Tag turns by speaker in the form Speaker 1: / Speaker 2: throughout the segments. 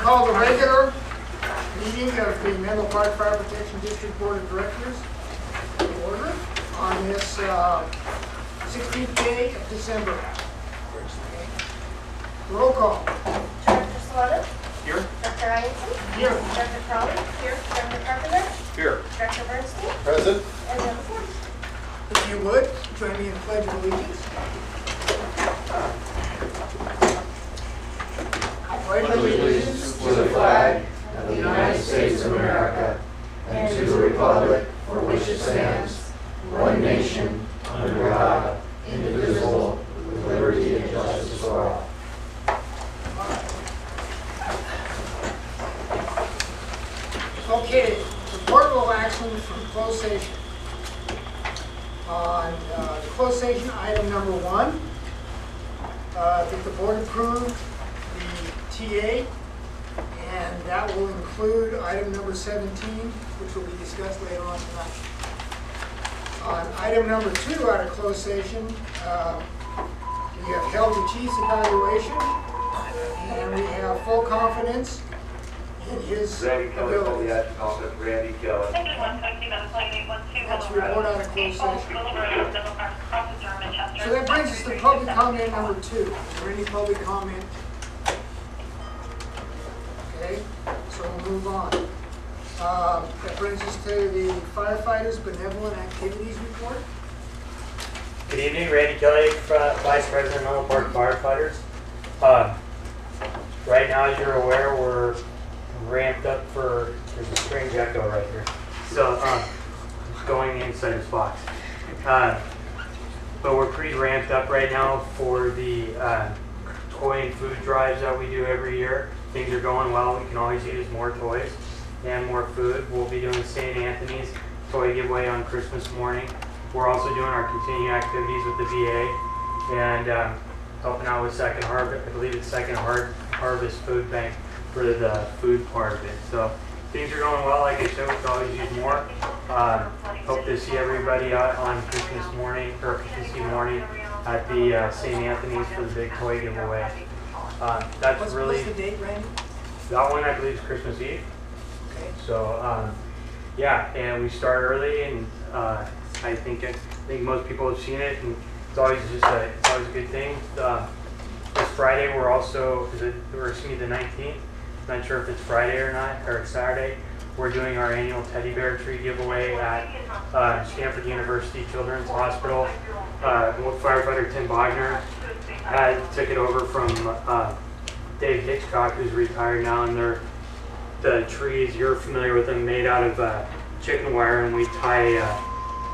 Speaker 1: call the regular meeting of the Menlo Park Fire Protection District Board of Directors to order on this 16th day of December. Roll call.
Speaker 2: Director Solano?
Speaker 3: Here.
Speaker 2: Director Ianson?
Speaker 1: Here.
Speaker 2: Director Crowley? Here. Director Carpenter?
Speaker 3: Here.
Speaker 2: Director Bernstein?
Speaker 3: Present.
Speaker 2: And Member Ford.
Speaker 1: If you would, join me in the Pledge of Allegiance. I pledge
Speaker 4: allegiance to the flag of the United States of America and to the republic for which it stands, one nation, under God, indivisible, with liberty and justice for all.
Speaker 1: Okay, reportable action from closed session. On the closed session, item number 1, that the board approved the TA, and that will include item number 17, which will be discussed later on tonight. On item number 2 out of closed session, we have held the chief's evaluation, and we have full confidence in his abilities.
Speaker 3: Randy Kelly.
Speaker 1: That's your report out of closed session. So that brings us to public comment number 2. Is there any public comment? Okay, so we'll move on. That brings us to the firefighters' benevolent activities report.
Speaker 5: Good evening, Randy Kelly, Vice President of Menlo Park Firefighters. Right now, as you're aware, we're ramped up for, there's a strange echo right here. So, going inside his box. But we're pretty ramped up right now for the toy and food drives that we do every year. Things are going well. We can always use more toys and more food. We'll be doing St. Anthony's toy giveaway on Christmas morning. We're also doing our continuing activities with the VA and helping out with Second Harvest. I believe it's Second Harvest Food Bank for the food part of it. So things are going well. Like I said, we can always use more. Hope to see everybody out on Christmas morning or Christmas Eve morning at the St. Anthony's for the big toy giveaway. That's really
Speaker 1: what's the date, Randy?
Speaker 5: that one. I believe is Christmas Eve.
Speaker 1: Okay.
Speaker 5: So yeah, and we start early, and I think most people have seen it, and it's always a good thing. This Friday we're also, the 19th. Not sure if it's Friday or not, or it's Saturday. We're doing our annual teddy bear tree giveaway at Stanford University Children's Hospital. Firefighter Tim Bogner took it over from Dave Hitchcock, who's retired now, and the trees, you're familiar with them, made out of chicken wire, and we tie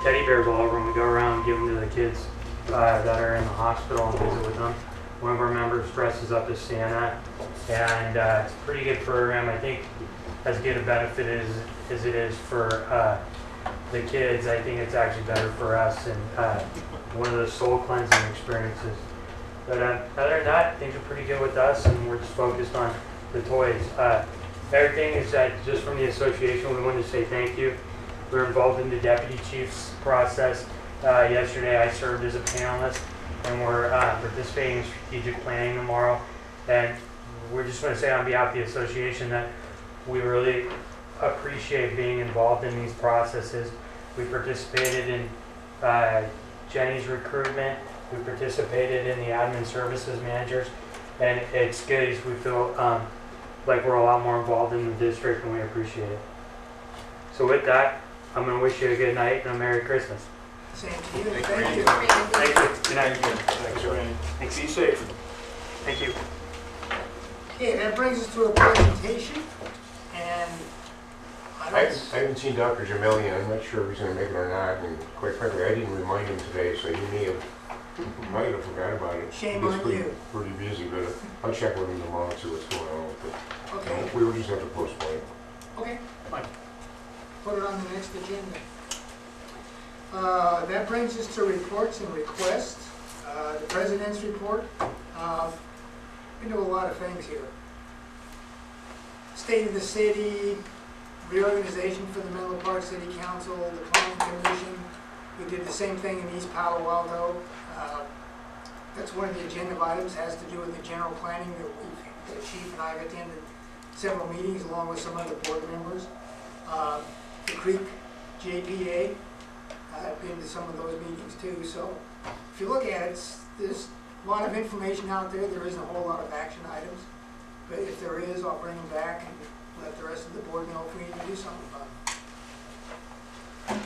Speaker 5: teddy bears all over them. We go around and give them to the kids that are in the hospital and visit with them. One of our members dresses up as Santa, and it's a pretty good program. I think as good a benefit as it is for the kids, I think it's actually better for us, and one of those soul cleansing experiences. But other than that, things are pretty good with us, and we're just focused on the toys. Everything is just from the association. We wanted to say thank you. We're involved in the deputy chief's process. Yesterday I served as a panelist, and we're participating in strategic planning tomorrow. And we just want to say on behalf of the association that we really appreciate being involved in these processes. We participated in Jenny's recruitment. We participated in the admin services managers, and it's good as we feel like we're a lot more involved in the district, and we appreciate it. So with that, I'm going to wish you a good night and a Merry Christmas.
Speaker 1: Same to you.
Speaker 3: Thank
Speaker 1: Thank you.
Speaker 5: Thank you. Good night.
Speaker 3: Thanks, Randy.
Speaker 5: Thanks.
Speaker 3: Be safe.
Speaker 5: Thank you.
Speaker 1: Okay, that brings us to a presentation, and
Speaker 6: I haven't seen Dr. Jamelian. I'm not sure if he's going to make it or not, and quite frankly, I didn't remind him today, so he might have forgot about it.
Speaker 1: Shame
Speaker 6: He's
Speaker 1: on
Speaker 6: pretty,
Speaker 1: you.
Speaker 6: pretty busy, but I'll check with him tomorrow and see what's going on with it.
Speaker 1: Okay.
Speaker 6: We will just have to postpone it.
Speaker 1: Okay, fine. Put it on the next agenda. That brings us to reports and requests. The President's report. We do a lot of things here. State of the city, reorganization for the Menlo Park City Council, the Planning Commission. We did the same thing in East Palo Alto. That's one of the agenda items, has to do with the general planning that the chief and I got to several meetings along with some other board members. The Creek JPA, I've been to some of those meetings too, so if you look at it, there's a lot of information out there. There isn't a whole lot of action items, but if there is, I'll bring them back and let the rest of the board know if we need to do something about it.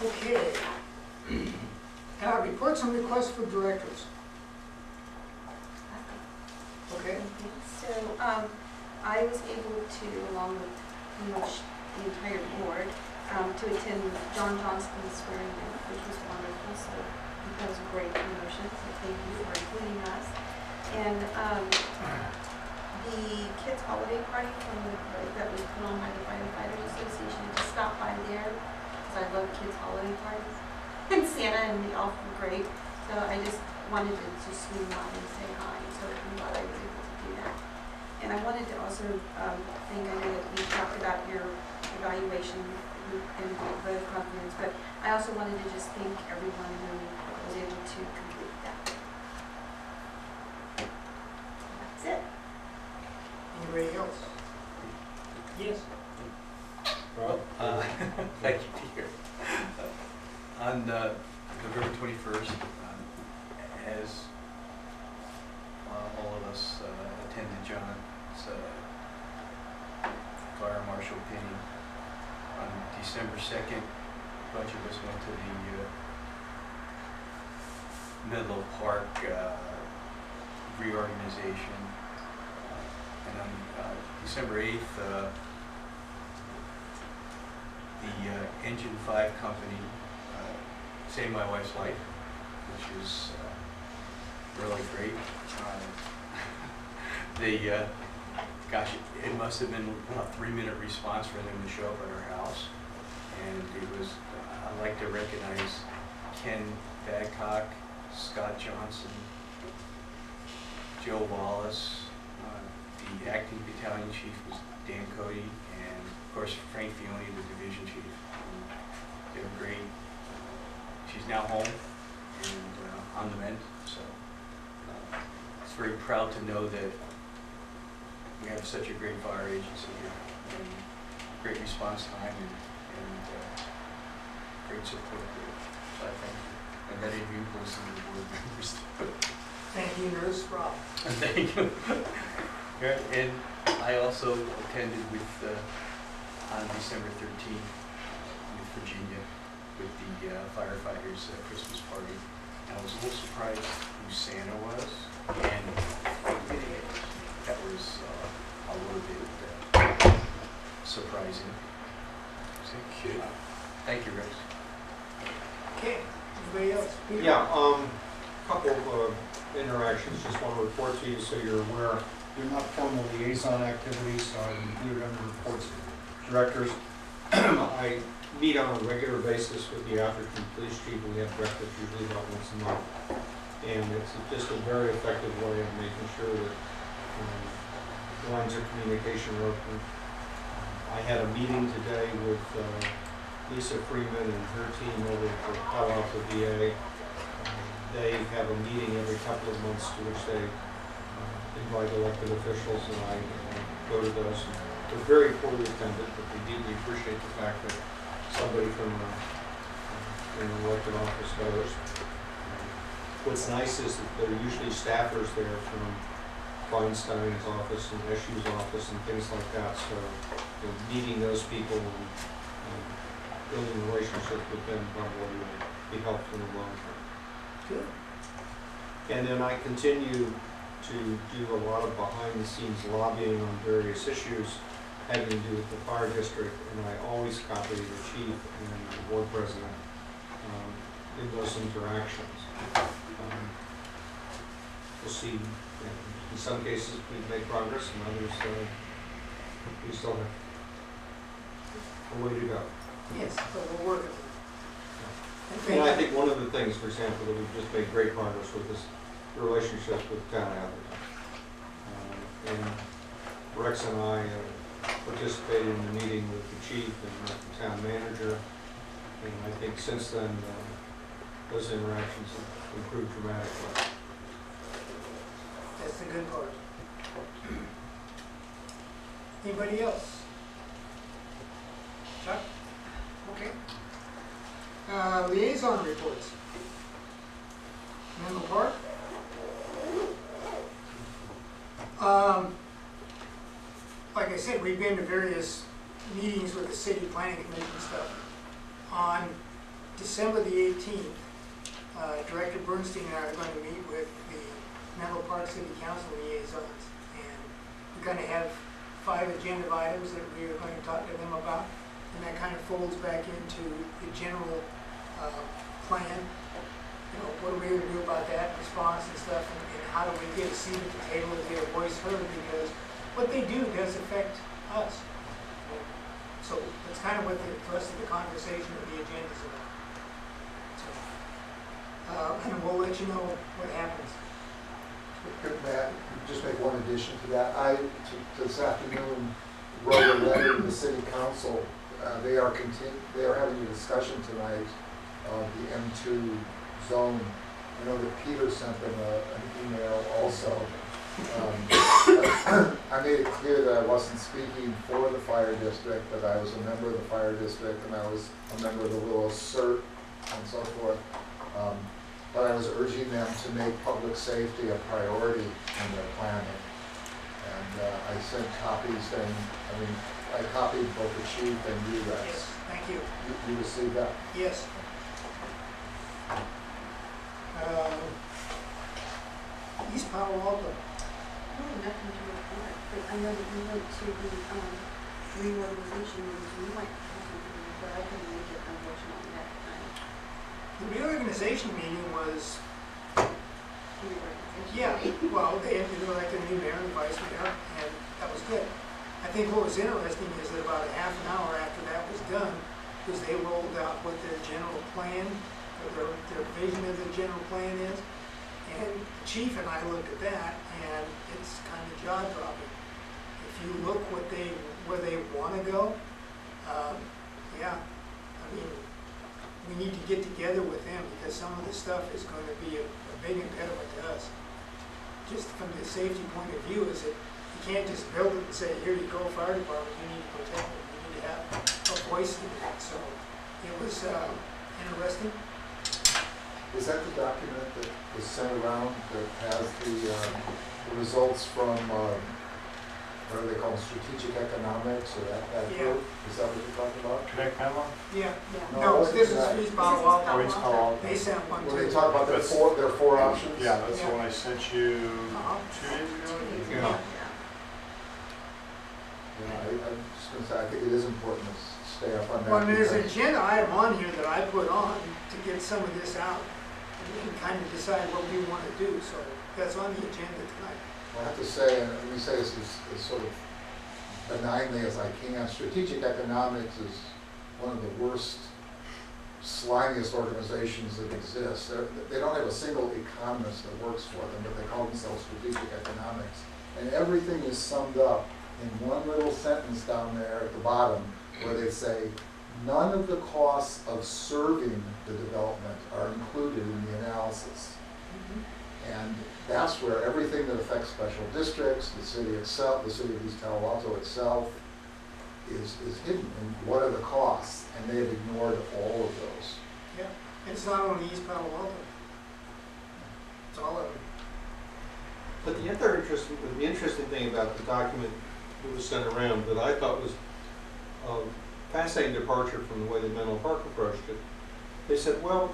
Speaker 1: Okay. Reports and requests for directors. Okay.
Speaker 7: So, I was able to, along with pretty much the entire board, to attend John Johnston's swearing in, which was wonderful. So that was a great promotion. So thank you for including us. And the kids' holiday party that was put on by the Firefighters Association, I just stopped by there because I love kids' holiday parties. And Santa and the elf were great. So I just wanted to just swing by and say hi. So I'm glad I was able to do that. And I wanted to also thank, I know that we talked about your evaluation and vote of confidence, but I also wanted to just thank everyone who was able to complete that. That's it.
Speaker 1: Anybody else? Yes.
Speaker 8: Well, thank you, Peter. On November 21st, as all of us attended John's fire marshal opinion, on December 2nd, a bunch of us went to the Menlo Park reorganization. And on December 8th, the Engine 5 company saved my wife's life, which is really great. Gosh, it must have been a 3-minute response for them to show up at our house. And it was, I'd like to recognize Ken Badcock, Scott Johnson, Joe Wallace, the acting battalion chief was Dan Cody, and of course Frank Fione, the division chief. They were great. She's now home and on the mend, so it's very proud to know that we have such a great fire agency here, and great response time and great support here. So I thank you. And many of you listen to the board members.
Speaker 1: Thank you, Nurse Rob.
Speaker 8: Thank you. Yeah, and I also attended with on December 13th with Virginia with the firefighters Christmas party. And I was a little surprised who Santa was and that was a little bit surprising.
Speaker 6: Thank you.
Speaker 8: Thank you, Rex.
Speaker 1: Okay, anybody else? Peter?
Speaker 9: Yeah, couple of interactions, just want to report to you so you're aware. They're not formal liaison activities, so I included under reports of directors. I meet on a regular basis with the Atherton Police Chief. We have breakfast usually about once a month. And it's just a very effective way of making sure that lines of communication are open. I had a meeting today with Lisa Freeman and her team over at Palo Alto VA. They have a meeting every couple of months to which they invite elected officials, and I go to those. They're very poorly attended, but they deeply appreciate the fact that somebody from an elected office goes. What's nice is that there are usually staffers there from Feinstein's office and Eshu's office and things like that. So meeting those people and building relationships with them probably will be helpful in the long term.
Speaker 1: Good.
Speaker 9: And then I continue to do a lot of behind-the-scenes lobbying on various issues having to do with the fire district, and I always copy the chief and the board president in those interactions. We'll see. In some cases, we've made progress, and others we still have a way to go.
Speaker 1: Yes, but we're working.
Speaker 9: And I think one of the things, for example, that we've just made great progress with is the relationships with town Atherton. And Rex and I participated in the meeting with the chief and the town manager. And I think since then, those interactions have improved dramatically.
Speaker 1: That's the good part. Anybody else? Chuck? Okay. Liaison reports. Menlo Park? Like I said, we've been to various meetings with the city planning commission and stuff. On December the 18th, Director Bernstein and I are going to meet with the Menlo Park City Council liaisons. And we're going to have 5 agenda items that we are going to talk to them about. And that kind of folds back into the general plan. You know, what are we going to do about that response and stuff, and how do we get a seat at the table and get a voice heard, because what they do does affect us. So that's kind of what the rest of the conversation of the agenda is about. So, and we'll let you know what happens.
Speaker 4: Matt, just make one addition to that. This afternoon, wrote a letter to the city council. They are having a discussion tonight of the M2 zone. I know that Peter sent them an email also. I made it clear that I wasn't speaking for the fire district, that I was a member of the fire district, and I was a member of the Willow CERT and so forth. But I was urging them to make public safety a priority in their planning. And I sent copies, and I copied both the chief and you, Rex.
Speaker 1: Yes, thank you.
Speaker 4: You received that?
Speaker 1: Yes. East Palo Alto.
Speaker 7: Really nothing to report, but I know that you went to the reorganization meeting, you might have something to report, I couldn't make it unfortunately that time.
Speaker 1: The reorganization meeting was,
Speaker 7: Reorganization
Speaker 1: yeah,
Speaker 7: meeting.
Speaker 1: well, they elected a new mayor and vice mayor, and that was good. I think what was interesting is that about a half an hour after that was done, was they rolled out what their general plan, or their vision of the general plan is. And the chief and I looked at that, and it's kind of jaw-dropping. If you look where they want to go, yeah, I mean, we need to get together with them, because some of the stuff is going to be a big impediment to us. Just from the safety point of view, is that you can't just build it and say, here you go, fire department, you need to protect them, you need to have a voice in it. So it was interesting.
Speaker 4: Is that the document that was sent around that has the results from, what are they called, strategic economics, or that
Speaker 1: Yeah.
Speaker 4: group? Is that what you're talking about?
Speaker 3: Connect memo?
Speaker 1: Yeah.
Speaker 7: Yeah.
Speaker 4: No,
Speaker 1: No,
Speaker 4: it wasn't
Speaker 1: this is
Speaker 4: that.
Speaker 1: East Palo Alto.
Speaker 3: Oh, it's called.
Speaker 1: They sent one too.
Speaker 4: Where they talk about their four options?
Speaker 3: Yeah, that's
Speaker 1: Yeah.
Speaker 3: the one I sent you
Speaker 1: Uh-huh.
Speaker 3: 2 days ago.
Speaker 1: Yeah.
Speaker 4: I'm just going to say, I think it is important to stay up on that.
Speaker 1: Well, there's an
Speaker 4: because-
Speaker 1: agenda item on here that I put on to get some of this out and kind of decide what we want to do. So that's on the agenda tonight.
Speaker 4: I have to say, and let me say this as sort of benignly as I can, strategic economics is one of the worst, slimiest organizations that exist. They don't have a single economist that works for them, but they call themselves strategic economics. And everything is summed up in one little sentence down there at the bottom, where they say, none of the costs of serving the development are included in the analysis. And that's where everything that affects special districts, the city itself, the city of East Palo Alto itself, is hidden. And what are the costs? And they have ignored all of those.
Speaker 1: Yeah. And it's not only East Palo Alto. It's all of them.
Speaker 9: But the interesting thing about the document that was sent around that I thought was a fascinating departure from the way that Menlo Park approached it, they said, well,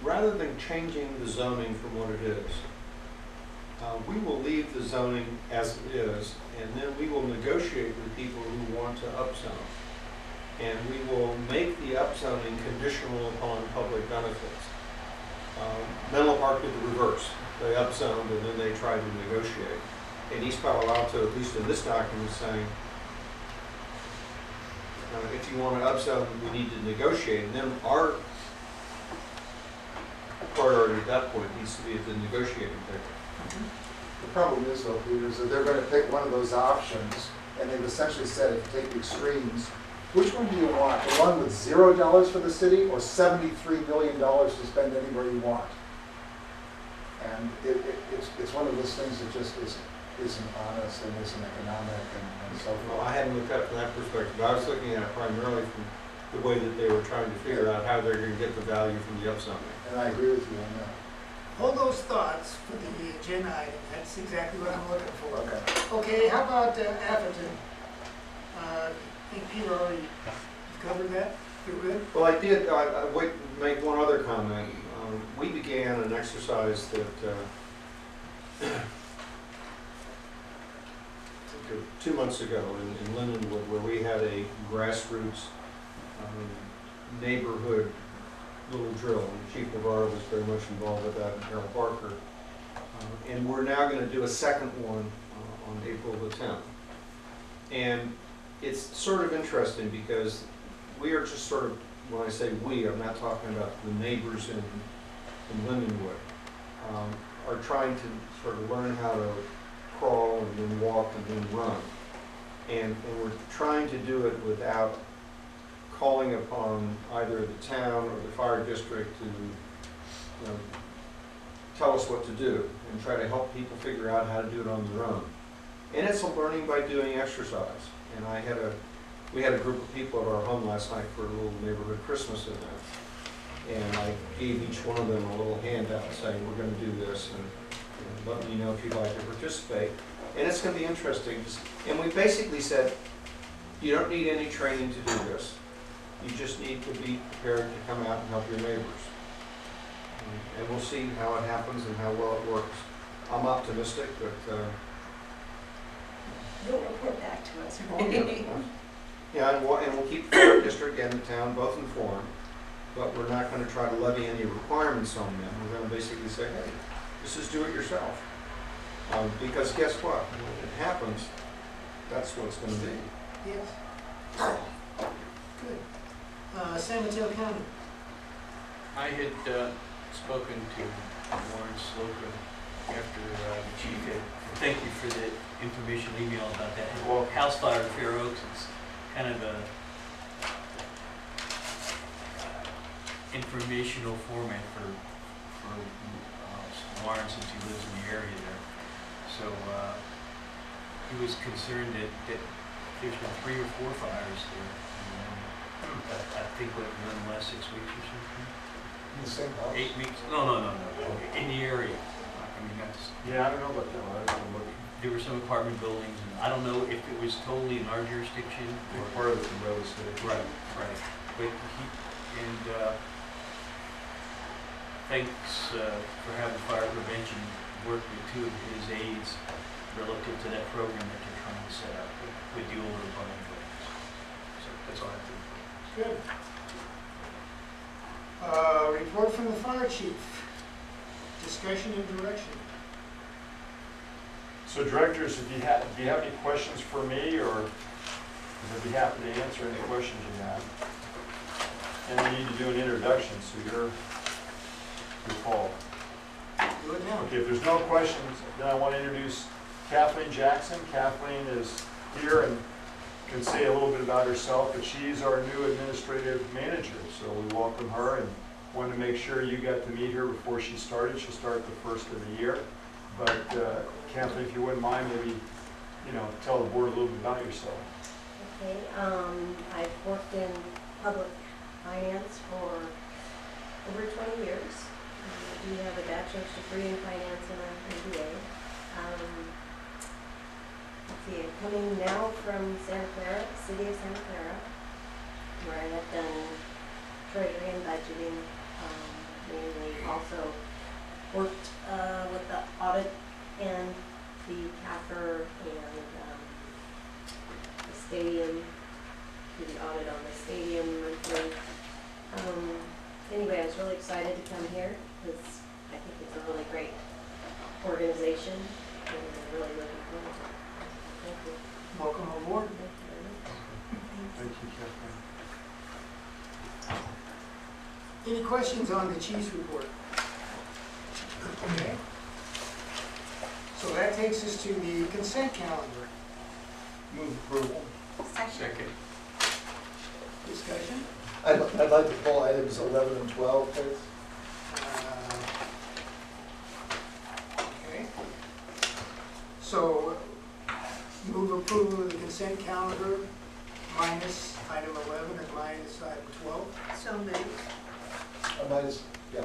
Speaker 9: rather than changing the zoning from what it is, we will leave the zoning as it is, and then we will negotiate with people who want to upzone. And we will make the upzoning conditional upon public benefits. Menlo Park did the reverse. They upzoned and then they tried to negotiate. And East Palo Alto, at least in this document, is saying, if you want to upzone, we need to negotiate. And then our priority at that point needs to be at the negotiating table.
Speaker 4: The problem is, though, Peter, is that they're going to pick one of those options, and they've essentially said, if you take the extremes, which one do you want? The one with $0 for the city, or $73 million to spend anywhere you want? And it's one of those things that just is
Speaker 3: isn't honest and isn't economic and so
Speaker 9: Well,
Speaker 3: forth.
Speaker 9: I hadn't looked at it from that perspective. I was looking at it primarily from the way that they were trying to figure out how they're gonna get the value from the upzoning.
Speaker 3: And I agree with you on that.
Speaker 1: Hold those thoughts for the agenda item. That's exactly what I'm looking for.
Speaker 3: Okay.
Speaker 1: Okay, how about Atherton? I think Peter already covered that. You're good?
Speaker 9: Well, I did, I would make one other comment. We began an exercise that, I think 2 months ago in Lindenwood, where we had a grassroots neighborhood little drill. And Chief Navarro was very much involved with that, and Harold Barker. And we're now going to do a second one on April the 10th. And it's sort of interesting because we are just sort of, when I say we, I'm not talking about the neighbors in Lindenwood, are trying to sort of learn how to crawl and then walk and then run. And we're trying to do it without calling upon either the town or the fire district to, you know, tell us what to do and try to help people figure out how to do it on their own. And it's a learning by doing exercise. And we had a group of people at our home last night for a little neighborhood Christmas event. And I gave each one of them a little handout saying, we're going to do this, and let me know if you'd like to participate. And it's going to be interesting. And we basically said, you don't need any training to do this. You just need to be prepared to come out and help your neighbors. And we'll see how it happens and how well it works. I'm optimistic, but
Speaker 2: You'll report back to us.
Speaker 9: yeah, and we'll keep the fire district and the town both informed, but we're not going to try to levy any requirements on them. We're going to basically say, hey, this is do it yourself. Because guess what? When it happens, that's what it's going to be.
Speaker 1: Yes. Good. San Mateo County.
Speaker 8: I had spoken to Warren Slocum after the chief had, thank you for the information email about that. Well, house fire in Fair Oaks is kind of a informational format for Warren, since he lives in the area there. So he was concerned that there's been 3 or 4 fires there. I think what, in the last 6 weeks or something?
Speaker 3: In the same house?
Speaker 8: 8 weeks? No. In the area. I mean, that's,
Speaker 3: Yeah, I don't know about that one. I don't know.
Speaker 8: there were some apartment buildings, and I don't know if it was totally in our jurisdiction or.
Speaker 3: Part of it's in real estate.
Speaker 8: Right. But he, and thanks for having fire prevention work with 2 of his aides relative to that program that they're trying to set up with the older apartment buildings. So that's all I have to.
Speaker 1: Good. Report from the fire chief. Discussion and direction.
Speaker 10: So directors, if you have any questions for me, or I'd be happy to answer any questions you have. And we need to do an introduction, so your call.
Speaker 1: Do it now.
Speaker 10: Okay, if there's no questions, then I want to introduce Kathleen Jackson. Kathleen is here and can say a little bit about herself, but she's our new administrative manager. So we welcome her and wanted to make sure you got to meet her before she started. She'll start the first of the year. But Kathleen, if you wouldn't mind, maybe, tell the board a little bit about yourself.
Speaker 11: Okay, I've worked in public finance for over 20 years. I do have a bachelor's degree in finance and an MBA. Let's see, I'm coming now from Santa Clara, city of Santa Clara, where I have done treasury and budgeting. Mainly also worked with the audit and the CAFR and the stadium, do the audit on the stadium monthly. Anyway, I was really excited to come here because I think it's a really great organization and I'm really looking forward to it. Thank you.
Speaker 1: Welcome aboard.
Speaker 11: Thank you very much.
Speaker 10: Thank you, Kathleen.
Speaker 1: Any questions on the chief's report? Okay. So that takes us to the consent calendar.
Speaker 3: Move approval.
Speaker 8: Second.
Speaker 1: Discussion?
Speaker 3: I'd like to pull items 11 and 12, please.
Speaker 1: Okay. So approval of the consent calendar minus item 11 and minus item 12.
Speaker 7: So moved.
Speaker 3: I might just, yeah.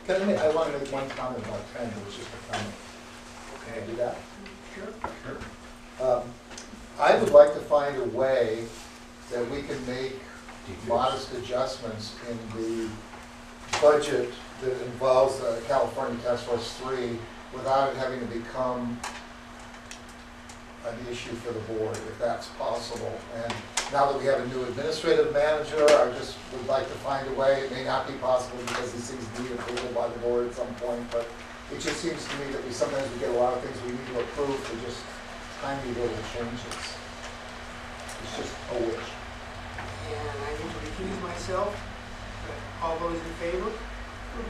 Speaker 3: I want to make one comment about 10, it was just a comment. Can I do that?
Speaker 1: Sure.
Speaker 3: I would like to find a way that we can make modest adjustments in the budget that involves California Task Force 3 without it having to become an issue for the board, if that's possible. And now that we have a new administrative manager, I just would like to find a way. It may not be possible because these things need approval by the board at some point, but it just seems to me that sometimes we get a lot of things we need to approve for just tiny little changes. It's just a wish.
Speaker 1: And I need to recuse myself. All those in favor?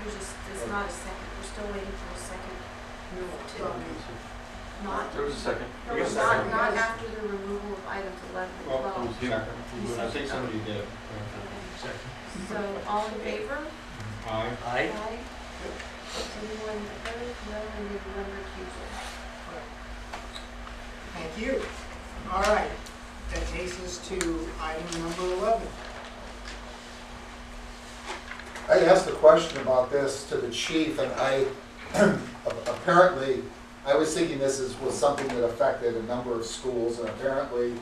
Speaker 7: It's not a second, we're still waiting for a second.
Speaker 1: No.
Speaker 7: Not,
Speaker 8: There was a second.
Speaker 7: no, it's not after the removal of items 11 and
Speaker 9: Well,
Speaker 7: 12.
Speaker 9: second. I think somebody did.
Speaker 7: So, all in favor?
Speaker 9: Aye.
Speaker 8: Aye.
Speaker 7: Anyone opposed? No, and there's one recusal.
Speaker 1: Thank you. All right, that takes us to item number 11.
Speaker 3: I asked a question about this to the chief, and apparently, I was thinking this was something that affected a number of schools, and apparently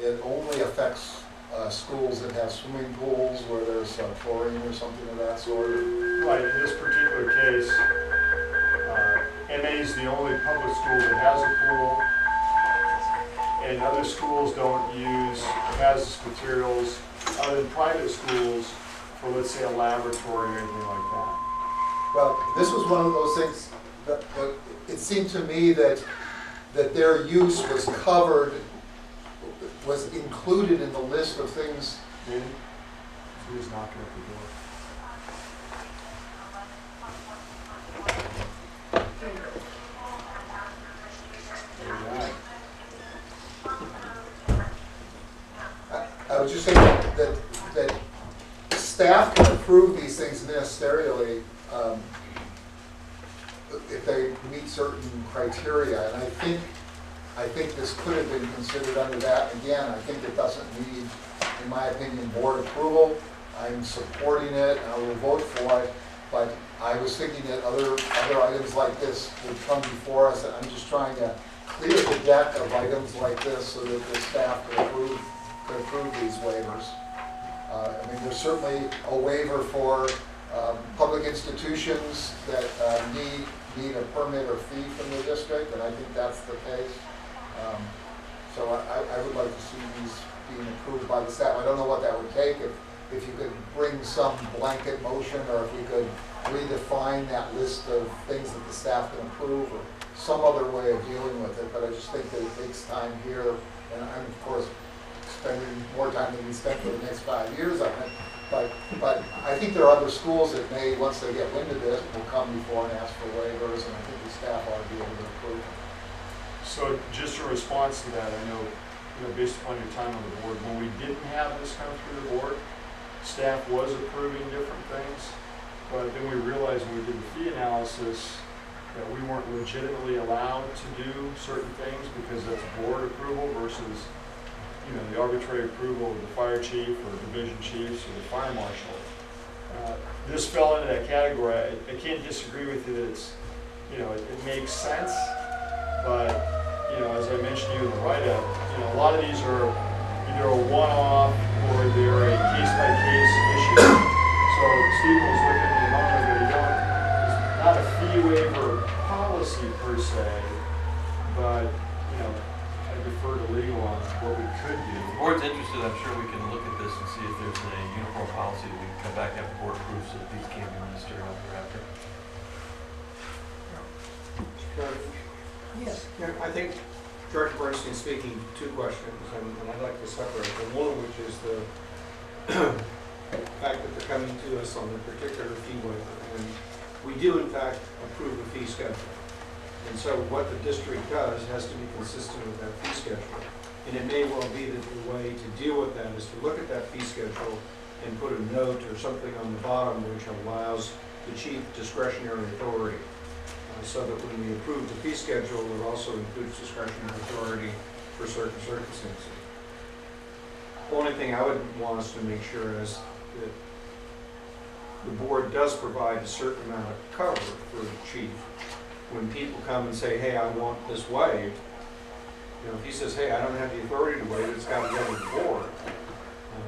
Speaker 3: it only affects schools that have swimming pools where there's chlorine or something of that sort.
Speaker 10: Right, in this particular case, MA is the only public school that has a pool, and other schools don't use hazardous materials other than private schools for, let's say, a laboratory or anything like that.
Speaker 3: Well, this was one of those things that it seemed to me that their use was covered, was included in the list of things.
Speaker 10: Really? He was knocking at the door.
Speaker 3: I was just saying that staff can approve these things ministerially if they meet certain criteria, and I think this could have been considered under that. Again, I think it doesn't need, in my opinion, board approval. I'm supporting it, and I will vote for it, but I was thinking that other items like this would come before us, and I'm just trying to clear the deck of items like this so that the staff could approve these waivers. I mean, there's certainly a waiver for public institutions that need a permit or fee from the district, and I think that's the case. So I would like to see these being approved by the staff. I don't know what that would take, if you could bring some blanket motion, or if we could redefine that list of things that the staff can approve, or some other way of dealing with it. But I just think that it takes time here, and I'm, of course, spending more time than we spent for the next 5 years on it. But I think there are other schools that may, once they get wind of this, will come before and ask for waivers, and I think the staff ought to be able to approve them.
Speaker 10: So just a response to that, I know, based upon your time on the board, when we didn't have this come through the board, staff was approving different things, but then we realized when we did the fee analysis that we weren't legitimately allowed to do certain things because that's board approval versus the arbitrary approval of the fire chief or division chiefs or the fire marshal. This fell into that category. I can't disagree with you that it's, it makes sense, but, as I mentioned to you in the write-up, a lot of these are either a one-off or they're a case-by-case issue. So Steve was looking at the moment ago, it's not a fee waiver policy per se, but, I defer to legal on what we could do.
Speaker 12: If the board's interested, I'm sure we can look at this and see if there's a uniform policy that we can come back after board approves so that these can be ministerial thereafter.
Speaker 1: Yes.
Speaker 9: Yeah, I think Director Bernstein is speaking two questions, and I'd like to separate them. One of which is the fact that they're coming to us on a particular fee waiver, and we do in fact approve a fee schedule. And so what the district does has to be consistent with that fee schedule. And it may well be that the way to deal with that is to look at that fee schedule and put a note or something on the bottom which allows the chief discretionary authority. So that when we approve the fee schedule, it also includes discretionary authority for certain circumstances. The only thing I would want us to make sure is that the board does provide a certain amount of cover for the chief. When people come and say, hey, I want this waived, you know, if he says, hey, I don't have the authority to waive it, it's got to go to the board.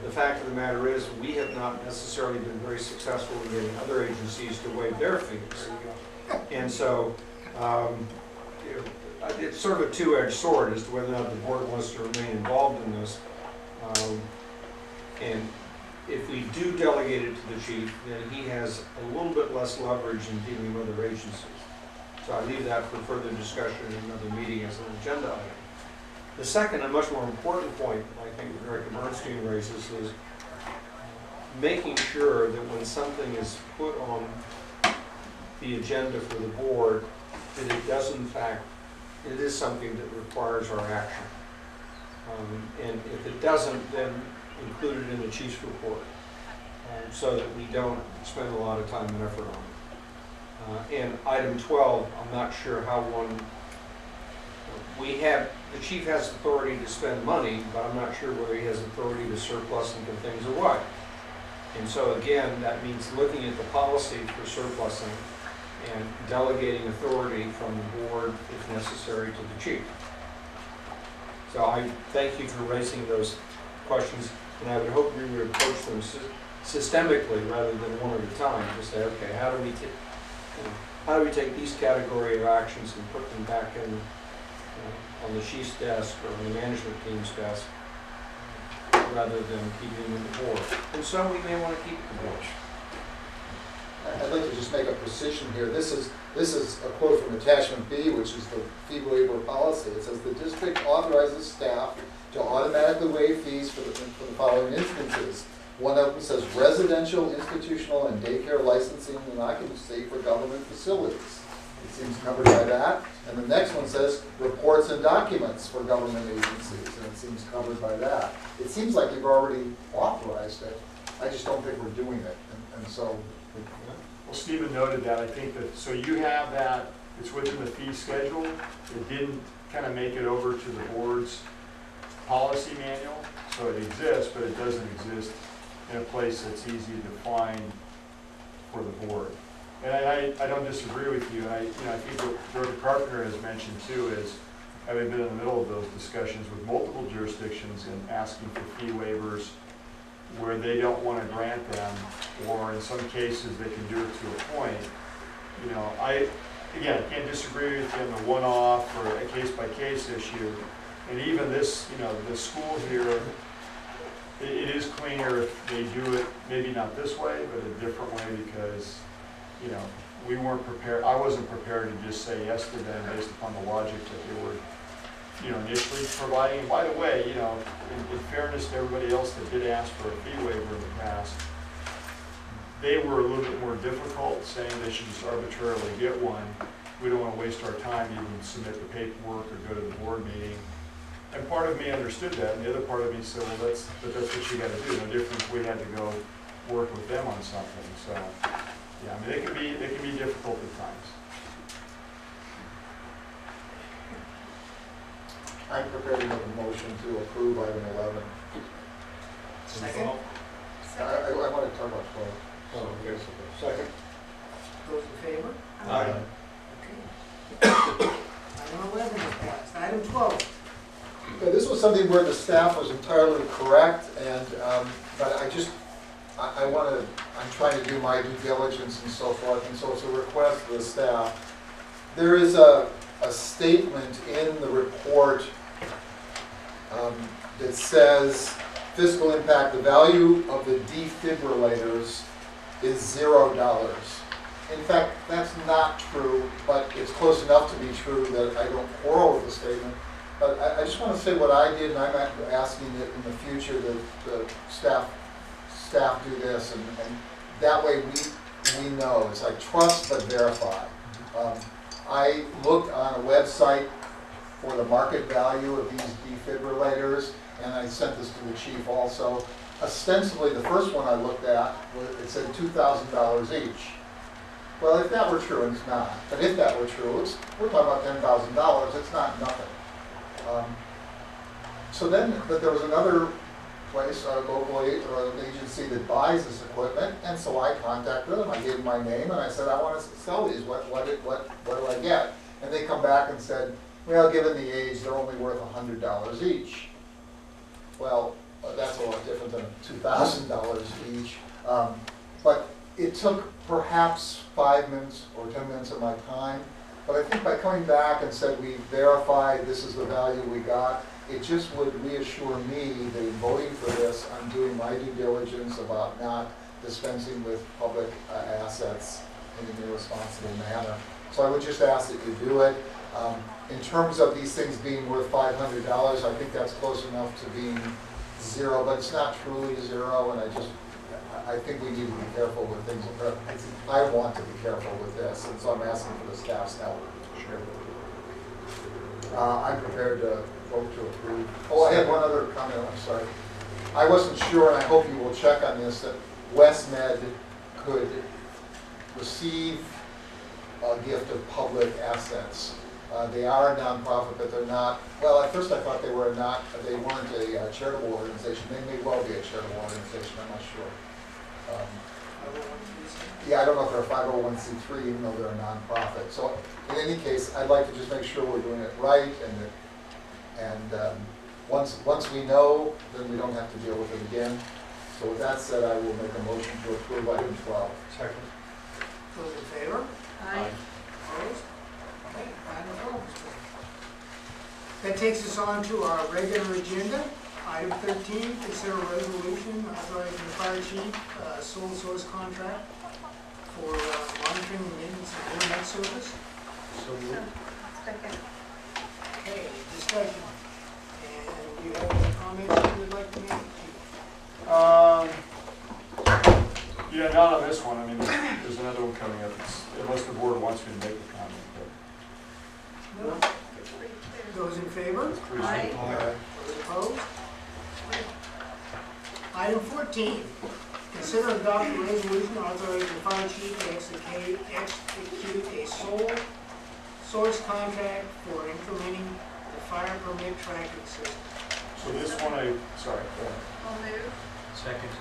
Speaker 9: The fact of the matter is, we have not necessarily been very successful in getting other agencies to waive their fees. And so, you know, it's sort of a two-edged sword as to whether or not the board wants to remain involved in this. And if we do delegate it to the chief, then he has a little bit less leverage in dealing with other agencies. So I leave that for further discussion in another meeting as an agenda item. The second and much more important point I think that Director Bernstein raises is making sure that when something is put on the agenda for the board, that it does in fact, it is something that requires our action. And if it doesn't, then include it in the chief's report, so that we don't spend a lot of time and effort on it. And item 12, I'm not sure how one, the chief has authority to spend money, but I'm not sure whether he has authority to surplus and give things away. And so again, that means looking at the policy for surplusing and delegating authority from the board, if necessary, to the chief. So I thank you for raising those questions, and I would hope we would approach them systemically rather than one at a time. Just say, okay, how do we take these category of actions and put them back in on the chief's desk or on the management team's desk, rather than keeping them in the board. And so we may want to keep the board.
Speaker 3: I'd like to just make a precision here. This is a quote from attachment B, which is the fee waiver policy. It says the district authorizes staff to automatically waive fees for the following instances. One of them says residential, institutional, and daycare licensing and occupancy for government facilities. It seems covered by that. And the next one says reports and documents for government agencies, and it seems covered by that. It seems like you've already authorized it. I just don't think we're doing it, and so.
Speaker 10: Well, Stephen noted that. I think that, so you have that, it's within the fee schedule. It didn't kind of make it over to the board's policy manual, so it exists, but it doesn't exist in a place that's easy to find for the board. And I don't disagree with you. And I think what Director Carpenter has mentioned too is, having been in the middle of those discussions with multiple jurisdictions and asking for fee waivers where they don't want to grant them, or in some cases they can do it to a point. You know, I can't disagree with you in the one-off or a case-by-case issue. And even this, the school here, it is cleaner if they do it, maybe not this way, but a different way, because, we weren't prepared. I wasn't prepared to just say yes to them based upon the logic that they were, initially providing. And by the way, in fairness to everybody else that did ask for a fee waiver in the past, they were a little bit more difficult, saying they should just arbitrarily get one. We don't want to waste our time even submit the paperwork or go to the board meeting. And part of me understood that, and the other part of me said, well, that's what you got to do. No different if we had to go work with them on something. So, yeah, I mean, they can be difficult at times.
Speaker 3: I'm prepared to make a motion to approve item 11.
Speaker 1: Second?
Speaker 3: I want to talk about 12.
Speaker 9: Oh, okay. Second.
Speaker 1: Those in favor?
Speaker 9: Aye.
Speaker 1: Okay. Item 11 is passed. Item 12.
Speaker 3: Yeah, this was something where the staff was entirely correct, and but I'm trying to do my due diligence and so forth, and so it's a request to the staff. There is a statement in the report that says fiscal impact, the value of the defibrillators is $0. In fact, that's not true, but it's close enough to be true that I don't quarrel with the statement. But I just want to say what I did, and I'm asking that in the future that the staff do this, and that way we know. It's like trust but verify. I looked on a website for the market value of these defibrillators, and I sent this to the chief also. Ostensibly, the first one I looked at, it said $2,000 each. Well, if that were true, and it's not, but if that were true, we're talking about $10,000, it's not nothing. So then, but there was another place, locally, or an agency that buys this equipment, and so I contacted them, I gave them my name, and I said, I want to sell these, what do I get? And they come back and said, well, given the age, they're only worth $100 each. Well, that's a lot different than $2,000 each. But it took perhaps 5 minutes or 10 minutes of my time. But I think by coming back and said we verified this is the value we got, it just would reassure me that in voting for this, I'm doing my due diligence about not dispensing with public assets in an irresponsible manner. So I would just ask that you do it. In terms of these things being worth $500, I think that's close enough to being zero, but it's not truly zero, and I think we need to be careful with things. I want to be careful with this, and so I'm asking for the staff's help.
Speaker 10: Sure.
Speaker 3: I'm prepared to vote to approve. Oh, I had one other comment, I'm sorry. I wasn't sure, and I hope you will check on this, that WestMed could receive a gift of public assets. They are a nonprofit, but they're not, well, at first I thought they weren't a charitable organization. They may well be a charitable organization, I'm not sure. Yeah, I don't know if they're a 501c3, even though they're a nonprofit. So in any case, I'd like to just make sure we're doing it right, and once we know, then we don't have to deal with it again. So with that said, I will make a motion to approve item 12.
Speaker 9: Second.
Speaker 1: Those in favor?
Speaker 7: Aye.
Speaker 1: Opposed? Okay, item 12 is approved. That takes us on to our regular agenda. Item 13, consider a resolution authorizing the fire chief sole source contract for monitoring and maintenance of internet service.
Speaker 10: So moved.
Speaker 7: Second.
Speaker 1: Okay, discussion. And do you have any comments you would like to make?
Speaker 10: Yeah, not on this one. I mean, there's another one coming up. Unless the board wants me to make a comment, but
Speaker 1: No? Those in favor?
Speaker 10: it's pretty
Speaker 7: Aye.
Speaker 10: simple.
Speaker 1: Those opposed? Item 14, consider adopting a resolution authorizing the fire chief to execute a sole source contract for implementing the fire permit tracking system.
Speaker 10: So this one, sorry, go ahead.
Speaker 7: I'll move.
Speaker 12: Second.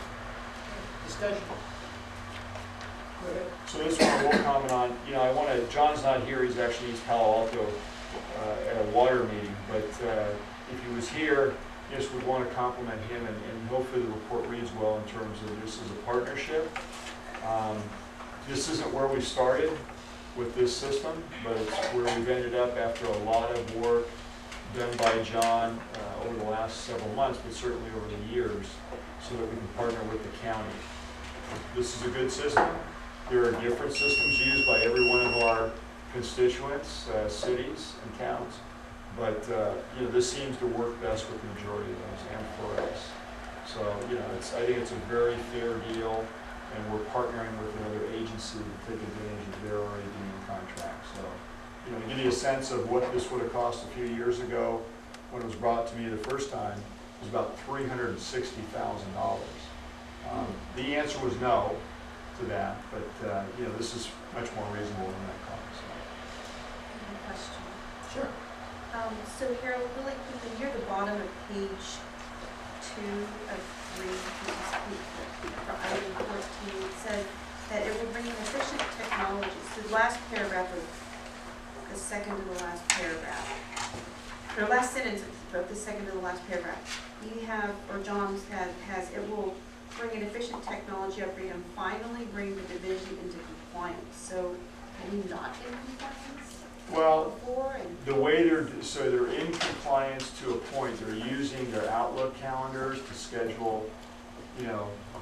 Speaker 1: Discussion. Go ahead.
Speaker 10: So this one I will comment on. John's not here, he's actually in East Palo Alto at a water meeting, but if he was here, yes, we'd want to compliment him, and hopefully the report reads well in terms of this is a partnership. This isn't where we started with this system, but it's where we've ended up after a lot of work done by John over the last several months, but certainly over the years, so that we can partner with the county. This is a good system. There are different systems used by every one of our constituents, cities and towns. But this seems to work best with the majority of those and for us. So I think it's a very fair deal, and we're partnering with another agency to take advantage of their already doing contract. So to give you a sense of what this would have cost a few years ago when it was brought to me the first time, it was about $360,000. The answer was no to that, but this is much more reasonable than that cost.
Speaker 7: Question.
Speaker 1: Sure.
Speaker 7: So Harold, really quickly, near the bottom of page 2 of 3, for item 14, it says that it will bring in efficient technology. So the last paragraph of the second to the last paragraph, or last sentence of the second to the last paragraph, you have, or John's has, it will bring an efficient technology upgrade and finally bring the division into compliance. So are we not in compliance?
Speaker 10: Well,
Speaker 7: Before and
Speaker 10: the way they're in compliance to a point. They're using their Outlook calendars to schedule,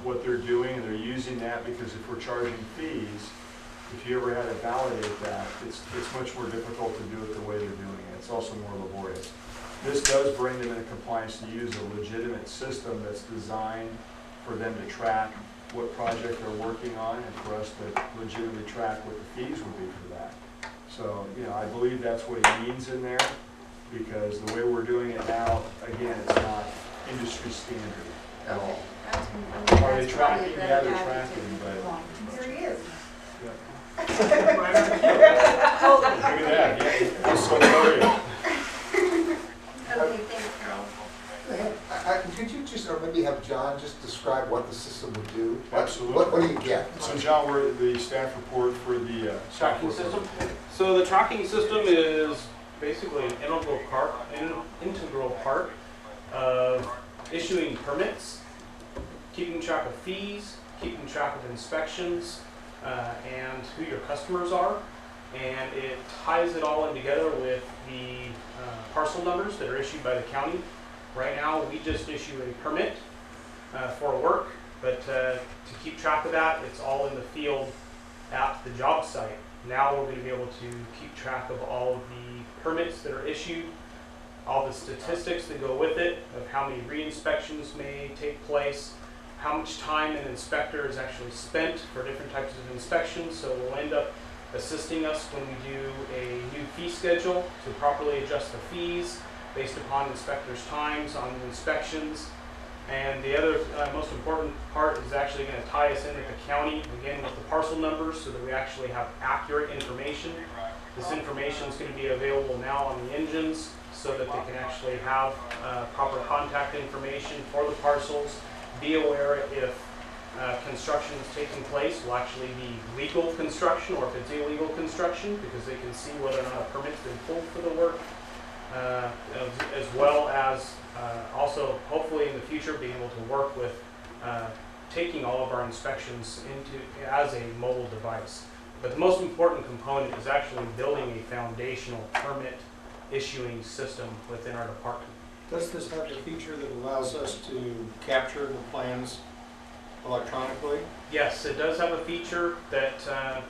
Speaker 10: what they're doing, and they're using that because if we're charging fees, if you ever had to validate that, it's much more difficult to do it the way they're doing it. It's also more laborious. This does bring them into compliance to use a legitimate system that's designed for them to track what project they're working on and for us to legitimately track what the fees would be for that. So, I believe that's what he means in there, because the way we're doing it now, again, it's not industry standard at all. Are they tracking? Yeah, they're tracking, but.
Speaker 7: There he is.
Speaker 10: Yeah.
Speaker 7: Totally.
Speaker 10: Look at that, yeah, he's so glorious.
Speaker 7: Okay, thanks, Carol.
Speaker 3: just, or maybe have John just describe what the system would do?
Speaker 10: Absolutely.
Speaker 3: What do you get?
Speaker 10: So John, we're the staff report for the
Speaker 13: Tracking
Speaker 10: software.
Speaker 13: system. So the tracking system is basically an integral part of issuing permits, keeping track of fees, keeping track of inspections, and who your customers are. And it ties it all in together with the parcel numbers that are issued by the county. Right now, we just issue a permit for work, but to keep track of that, it's all in the field at the job site. Now we're going to be able to keep track of all of the permits that are issued, all the statistics that go with it, of how many re-inspections may take place, how much time an inspector is actually spent for different types of inspections. So it will end up assisting us when we do a new fee schedule to properly adjust the fees based upon inspectors' times on the inspections. And the other most important part is actually going to tie us in with the county, again with the parcel numbers, so that we actually have accurate information. This information is going to be available now on the engines so that they can actually have proper contact information for the parcels, be aware if construction is taking place will actually be legal construction or if it's illegal construction, because they can see whether or not a permit's been pulled for the work, as well as also hopefully in the future being able to work with taking all of our inspections into as a mobile device. But the most important component is actually building a foundational permit issuing system within our department.
Speaker 9: Does this have the feature that allows us to capture the plans electronically?
Speaker 13: Yes, it does have a feature that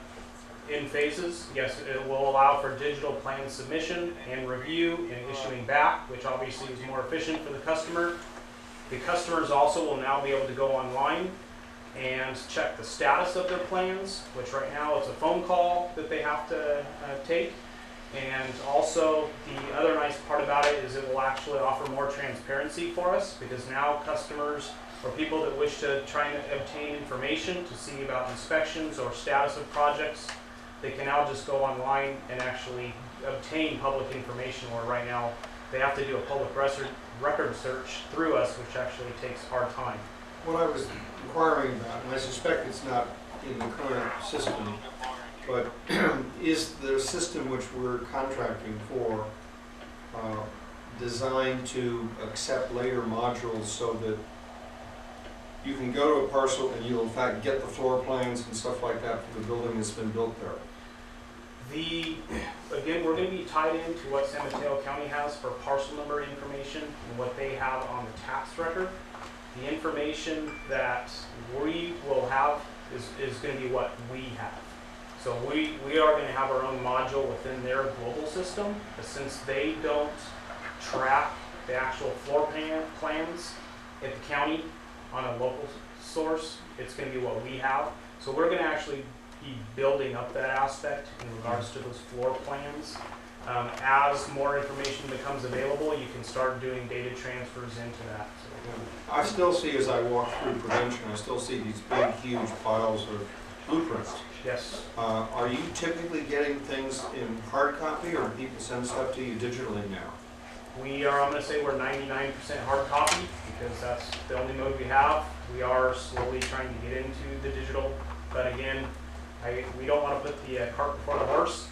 Speaker 13: in phases, yes, it will allow for digital plan submission and review and issuing back, which obviously is more efficient for the customer. The customers also will now be able to go online and check the status of their plans, which right now it's a phone call that they have to take. And also the other nice part about it is it will actually offer more transparency for us, because now customers or people that wish to try and obtain information to see about inspections or status of projects, they can now just go online and actually obtain public information, where right now they have to do a public record search through us, which actually takes our time.
Speaker 9: What I was inquiring about, and I suspect it's not in the current system, but is the system which we're contracting for designed to accept later modules so that you can go to a parcel and you'll in fact get the floor plans and stuff like that for the building that's been built there?
Speaker 13: Again, we're going to be tied into what San Mateo County has for parcel number information and what they have on the tax record. The information that we will have is going to be what we have. So we are going to have our own module within their global system, but since they don't track the actual floor plans at the county on a local source, it's going to be what we have. So we're going to actually be building up that aspect in regards to those floor plans. As more information becomes available, you can start doing data transfers into that.
Speaker 9: I still see, as I walk through prevention, I still see these big, huge piles of blueprints.
Speaker 13: Yes.
Speaker 9: Are you typically getting things in hard copy, or do people send stuff to you digitally now?
Speaker 13: We are, I'm going to say we're 99% hard copy, because that's the only mode we have. We are slowly trying to get into the digital, but again, we don't want to put the cart before the horse.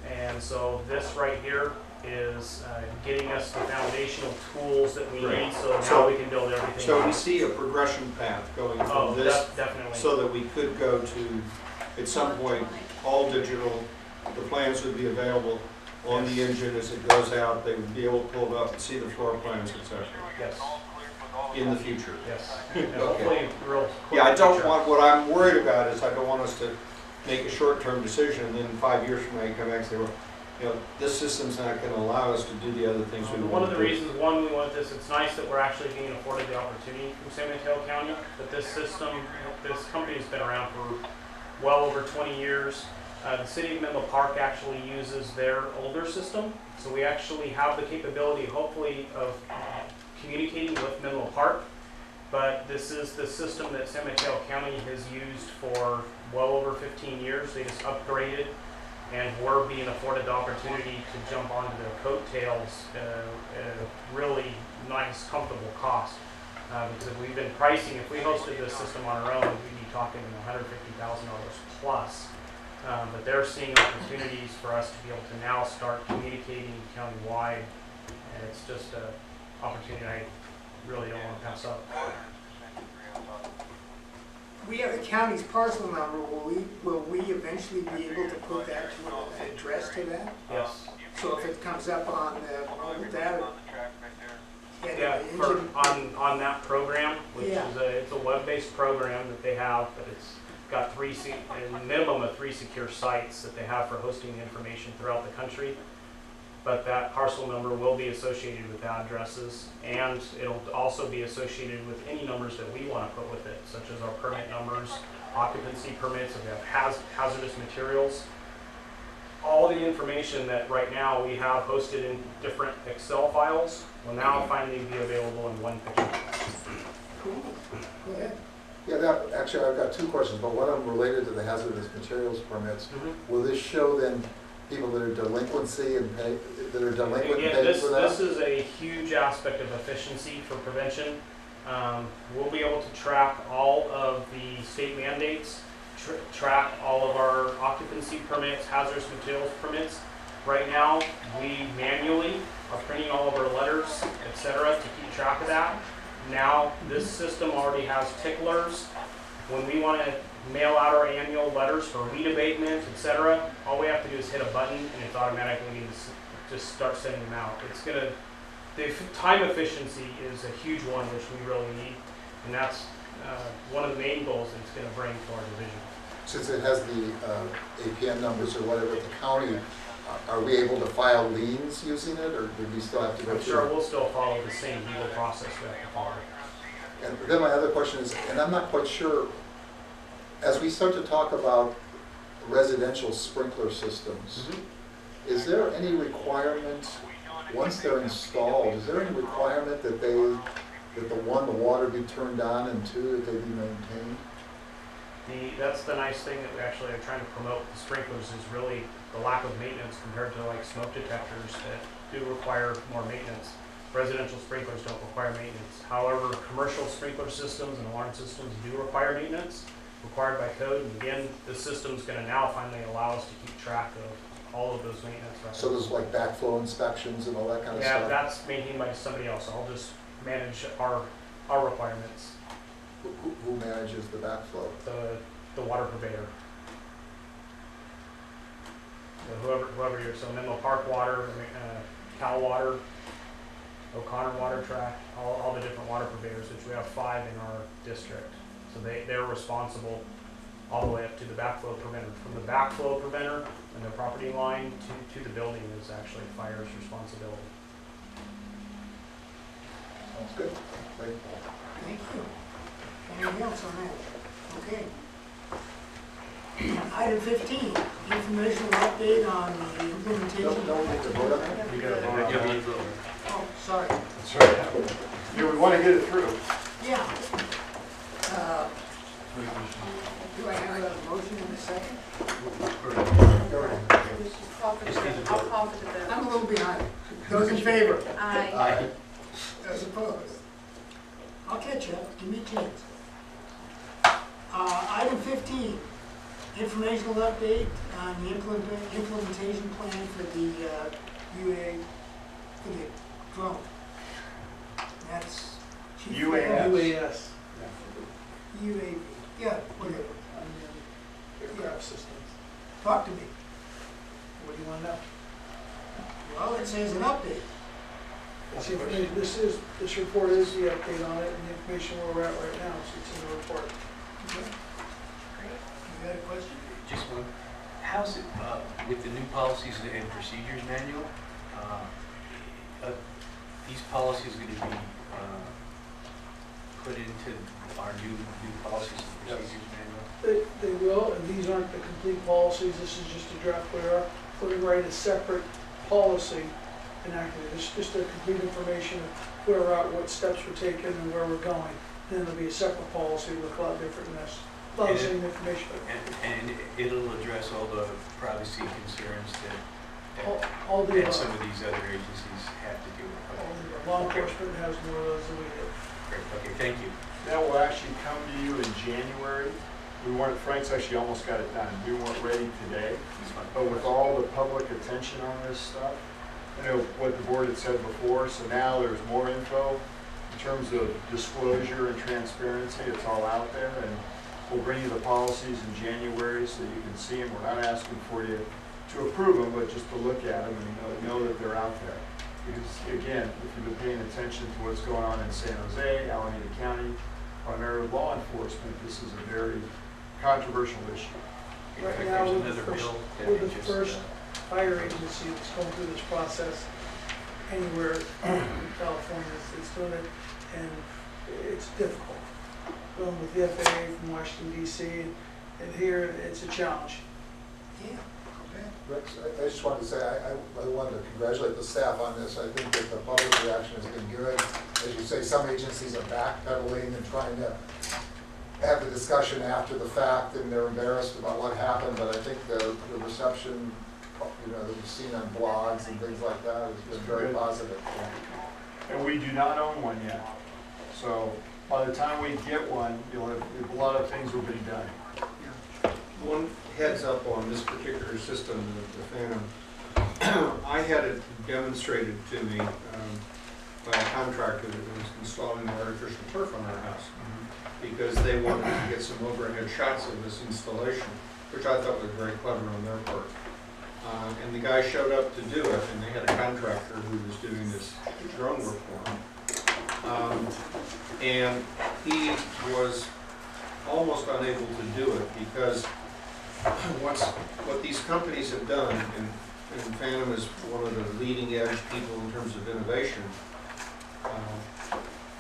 Speaker 13: And so this right here is getting us the foundational tools that we need, so now we can build everything.
Speaker 9: So we see a progression path going from this,
Speaker 13: definitely.
Speaker 9: so that we could go to, at some point, all digital. The plans would be available on the engine as it goes out. They would be able to pull it up and see the floor plans, etc.
Speaker 13: Yes.
Speaker 9: In the future.
Speaker 13: Yes. And hopefully real quick.
Speaker 9: Yeah, I don't want, what I'm worried about is I don't want us to make a short-term decision and then 5 years from now you come back and say, well, you know, this system's not going to allow us to do the other things we want to do.
Speaker 13: One of the reasons, one, we want this, it's nice that we're actually being afforded the opportunity from San Mateo County, but this system, this company has been around for well over 20 years. The city of Menlo Park actually uses their older system, so we actually have the capability, hopefully, of communicating with Menlo Park, but this is the system that San Mateo County has used for well over 15 years. They just upgraded, and we're being afforded the opportunity to jump onto their coattails at a really nice, comfortable cost.
Speaker 5: Because if we've been pricing, if we hosted this system on our own, we'd be talking $150,000 plus. But they're seeing opportunities for us to be able to now start communicating countywide, and it's just an opportunity I really don't want to pass up.
Speaker 1: We have the county's parcel number. Will we eventually be able to put that to an address to that?
Speaker 5: Yes.
Speaker 1: So if it comes up on the mobile data.
Speaker 5: Yeah, on that program, which
Speaker 1: Yeah.
Speaker 5: is it's a web-based program that they have, but it's got a minimum of 3 secure sites that they have for hosting the information throughout the country. But that parcel number will be associated with addresses, and it'll also be associated with any numbers that we want to put with it, such as our permit numbers, occupancy permits, if we have hazardous materials. All the information that right now we have hosted in different Excel files will now finally be available in one picture.
Speaker 1: Cool. Go ahead.
Speaker 3: Yeah, actually, I've got 2 questions, but one of them related to the hazardous materials permits. Will this show then people that are delinquency and pay, that are delinquent
Speaker 5: Again,
Speaker 3: paying for that?
Speaker 5: this is a huge aspect of efficiency for prevention. We'll be able to track all of the state mandates, track all of our occupancy permits, hazardous materials permits. Right now, we manually are printing all of our letters, etc., to keep track of that. Now, this system already has ticklers. When we want to mail out our annual letters for weed abatement, etc., all we have to do is hit a button and it's automatically going to just start sending them out. The time efficiency is a huge one which we really need, and that's one of the main goals it's going to bring to our division.
Speaker 3: Since it has the APN numbers or whatever at the county, are we able to file liens using it, or do we still have to go
Speaker 5: I'm
Speaker 3: through?
Speaker 5: sure we'll still follow the same legal process we have to follow.
Speaker 3: And then my other question is, and I'm not quite sure, as we start to talk about residential sprinkler systems, is there any requirement, once they're installed, is there any requirement that the water be turned on, and 2, that they be maintained?
Speaker 5: That's the nice thing that we actually are trying to promote with the sprinklers is really the lack of maintenance compared to like smoke detectors that do require more maintenance. Residential sprinklers don't require maintenance. However, commercial sprinkler systems and alarm systems do require maintenance, required by code. And again, this system's going to now finally allow us to keep track of all of those maintenance records.
Speaker 3: So there's like backflow inspections and all that kind of stuff?
Speaker 5: Yeah, that's maintained by somebody else. I'll just manage our requirements.
Speaker 3: Who manages the backflow?
Speaker 5: The water purveyor. Whoever you're, so Menlo Park Water, Cal Water, O'Connor Water Track, all the different water purveyors, which we have 5 in our district. So they're responsible all the way up to the backflow preventer. From the backflow preventer and the property line to the building is actually fire's responsibility.
Speaker 3: Sounds good. Great.
Speaker 1: Thank you. Anything else on that? Okay. Item 15, informational update on the implementation.
Speaker 3: No, we need to vote on that?
Speaker 10: We got to vote on that.
Speaker 1: Oh, sorry.
Speaker 10: That's right. Yeah, we want to get it through.
Speaker 1: Yeah. Do I have a motion in a second?
Speaker 2: I'll call for the vote.
Speaker 1: I'm a little behind. Those in favor?
Speaker 2: Aye.
Speaker 3: Aye.
Speaker 1: Those opposed? I'll catch up. Give me a chance. Item 15, informational update on the implementation plan for the UA, for the drone. That's Chief
Speaker 10: UAS.
Speaker 1: UAV. Yeah, whatever.
Speaker 10: Aircraft systems.
Speaker 1: Talk to me.
Speaker 10: What do you want to know?
Speaker 1: Well, it says an update.
Speaker 14: This report is the update on it and the information where we're at right now, so it's in the report.
Speaker 1: Okay. You got a question?
Speaker 8: Just one. How's it, with the new policies and procedures manual, these policies going to be put into our new policies and procedures manual?
Speaker 14: They will, and these aren't the complete policies, this is just a draft. We are putting right a separate policy enacted. It's just a complete information of where we're at, what steps we're taking, and where we're going. Then there'll be a separate policy with a lot different than this. A lot of the same information.
Speaker 8: And it'll address all the privacy concerns that
Speaker 14: All the
Speaker 8: and some of these other agencies have to deal with.
Speaker 14: law enforcement has more of those than we do.
Speaker 8: Great, okay, thank you.
Speaker 10: That will actually come to you in January. Frank's actually almost got it done. We weren't ready today, but with all the public attention on this stuff, I know what the board had said before, so now there's more info in terms of disclosure and transparency. It's all out there, and we'll bring you the policies in January so you can see them. We're not asking for you to approve them, but just to look at them and know that they're out there. Because again, if you've been paying attention to what's going on in San Jose, Alameda County, primarily law enforcement, this is a very controversial issue.
Speaker 8: In
Speaker 14: Right
Speaker 8: fact,
Speaker 14: now,
Speaker 8: there's
Speaker 14: with the
Speaker 8: another
Speaker 14: first,
Speaker 8: bill that
Speaker 14: we're the
Speaker 8: just,
Speaker 14: first fire agency that's going through this process anywhere in California that's doing it, and it's difficult. Going with the FAA from Washington DC, and here it's a challenge.
Speaker 1: Yeah.
Speaker 3: Rex, I just wanted to say, I wanted to congratulate the staff on this. I think that the public reaction has been good. As you say, some agencies are backpedaling and trying to have the discussion after the fact, and they're embarrassed about what happened, but I think the reception, that we've seen on blogs and things like that has been very positive.
Speaker 10: And we do not own one yet. So by the time we get one, you'll have, a lot of things will be done.
Speaker 9: One heads up on this particular system, the Phantom. I had it demonstrated to me by a contractor that was installing artificial turf on our house, because they wanted to get some overhead shots of this installation, which I thought was very clever on their part. And the guy showed up to do it, and they had a contractor who was doing this drone work for him. And he was almost unable to do it because what these companies have done, and Phantom is one of the leading edge people in terms of innovation,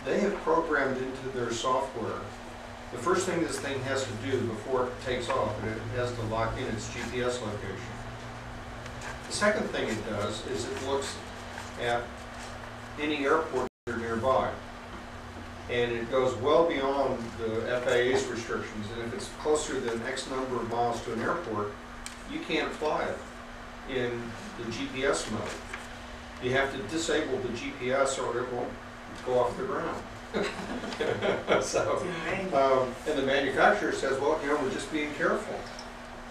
Speaker 9: they have programmed into their software. The first thing this thing has to do before it takes off, it has to lock in its GPS location. The second thing it does is it looks at any airport that are nearby. And it goes well beyond the FAA's restrictions, and if it's closer than X number of miles to an airport, you can't fly it in the GPS mode. You have to disable the GPS or it won't go off the ground. And the manufacturer says, well, we're just being careful.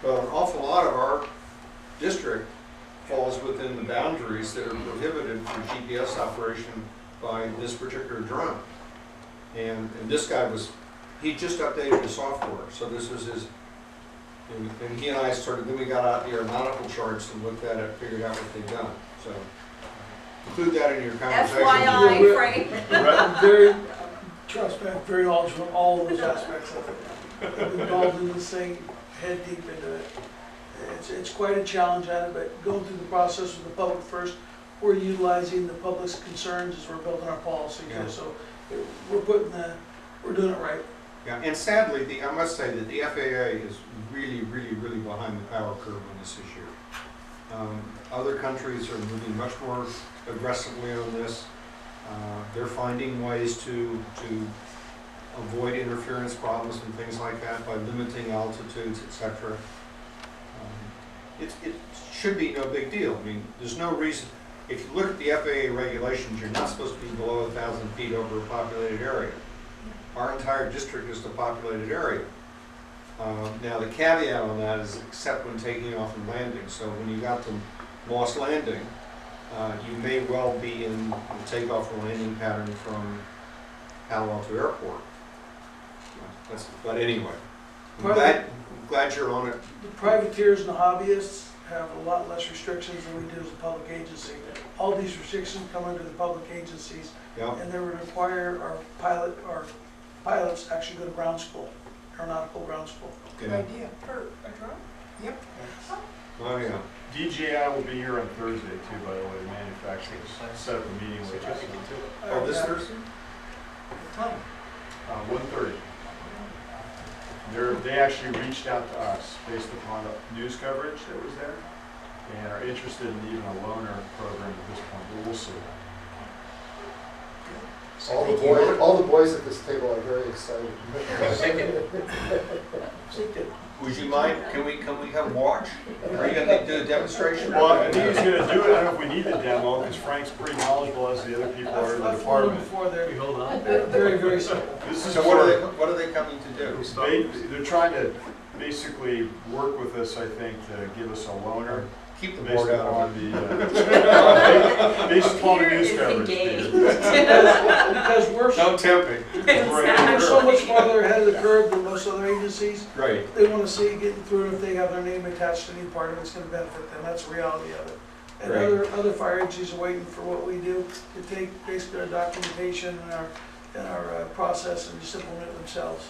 Speaker 9: But an awful lot of our district falls within the boundaries that are prohibited for GPS operation by this particular drone. And this guy he just updated his software, so this is his, and he and I then we got out the aeronautical charts and looked at it, figured out what they've done. So include that in your conversation.
Speaker 7: FYI, Frank.
Speaker 14: Trust me, I'm very knowledgeable in all of those aspects of it. I've been involved in this thing, head deep into it. It's quite a challenge at it, but going through the process with the public first, we're utilizing the public's concerns as we're building our policy.
Speaker 9: Yeah.
Speaker 14: So we're doing it right.
Speaker 9: Yeah, and sadly, I must say that the FAA is really, really, really behind the power curve on this issue. Other countries are moving much more aggressively on this. They're finding ways to avoid interference problems and things like that by limiting altitudes, etc. It should be no big deal. I mean, there's no reason. If you look at the FAA regulations, you're not supposed to be below 1,000 feet over a populated area. Our entire district is the populated area. Now the caveat on that is except when taking off and landing. So when you got to Moss Landing, you may well be in the takeoff and landing pattern from Palo Alto Airport. But anyway, I'm glad you're on it.
Speaker 14: The privateers and the hobbyists have a lot less restrictions than we do as a public agency. All these restrictions come under the public agencies, and they would require our pilots actually go to ground school, aeronautical ground school.
Speaker 1: Good idea.
Speaker 2: For a drone?
Speaker 1: Yep.
Speaker 9: Oh yeah.
Speaker 10: DJI will be here on Thursday too, by the way, the manufacturers set up a meeting with us.
Speaker 9: Oh, this Thursday?
Speaker 1: What time?
Speaker 10: 1:30. They actually reached out to us based upon the news coverage that was there and are interested in even a loaner program at this point, but we'll see.
Speaker 3: All the boys at this table are very excited.
Speaker 9: Would you mind, can we come watch? Are you gonna do a demonstration?
Speaker 10: Well, I think he's gonna do it, I don't know if we need the demo, because Frank's pretty knowledgeable as the other people are in the
Speaker 14: I've flown them
Speaker 10: department.
Speaker 14: before, they're
Speaker 12: Hold on.
Speaker 14: very, very simple.
Speaker 10: This is
Speaker 9: So what are they coming to do?
Speaker 10: they're trying to basically work with us, I think, to give us a loaner.
Speaker 9: Keep the
Speaker 10: Based
Speaker 9: board out
Speaker 10: upon
Speaker 9: of
Speaker 10: the, based upon the news coverage.
Speaker 14: Because we're
Speaker 9: it. No temping.
Speaker 14: we're so much farther ahead of the curve than most other agencies.
Speaker 9: Right.
Speaker 14: They want to see it getting through, and if they have their name attached to any part of it, it's going to benefit them. That's the reality of it. And
Speaker 9: Right.
Speaker 14: other fire agencies are waiting for what we do to take basically our documentation and our process and just implement it themselves.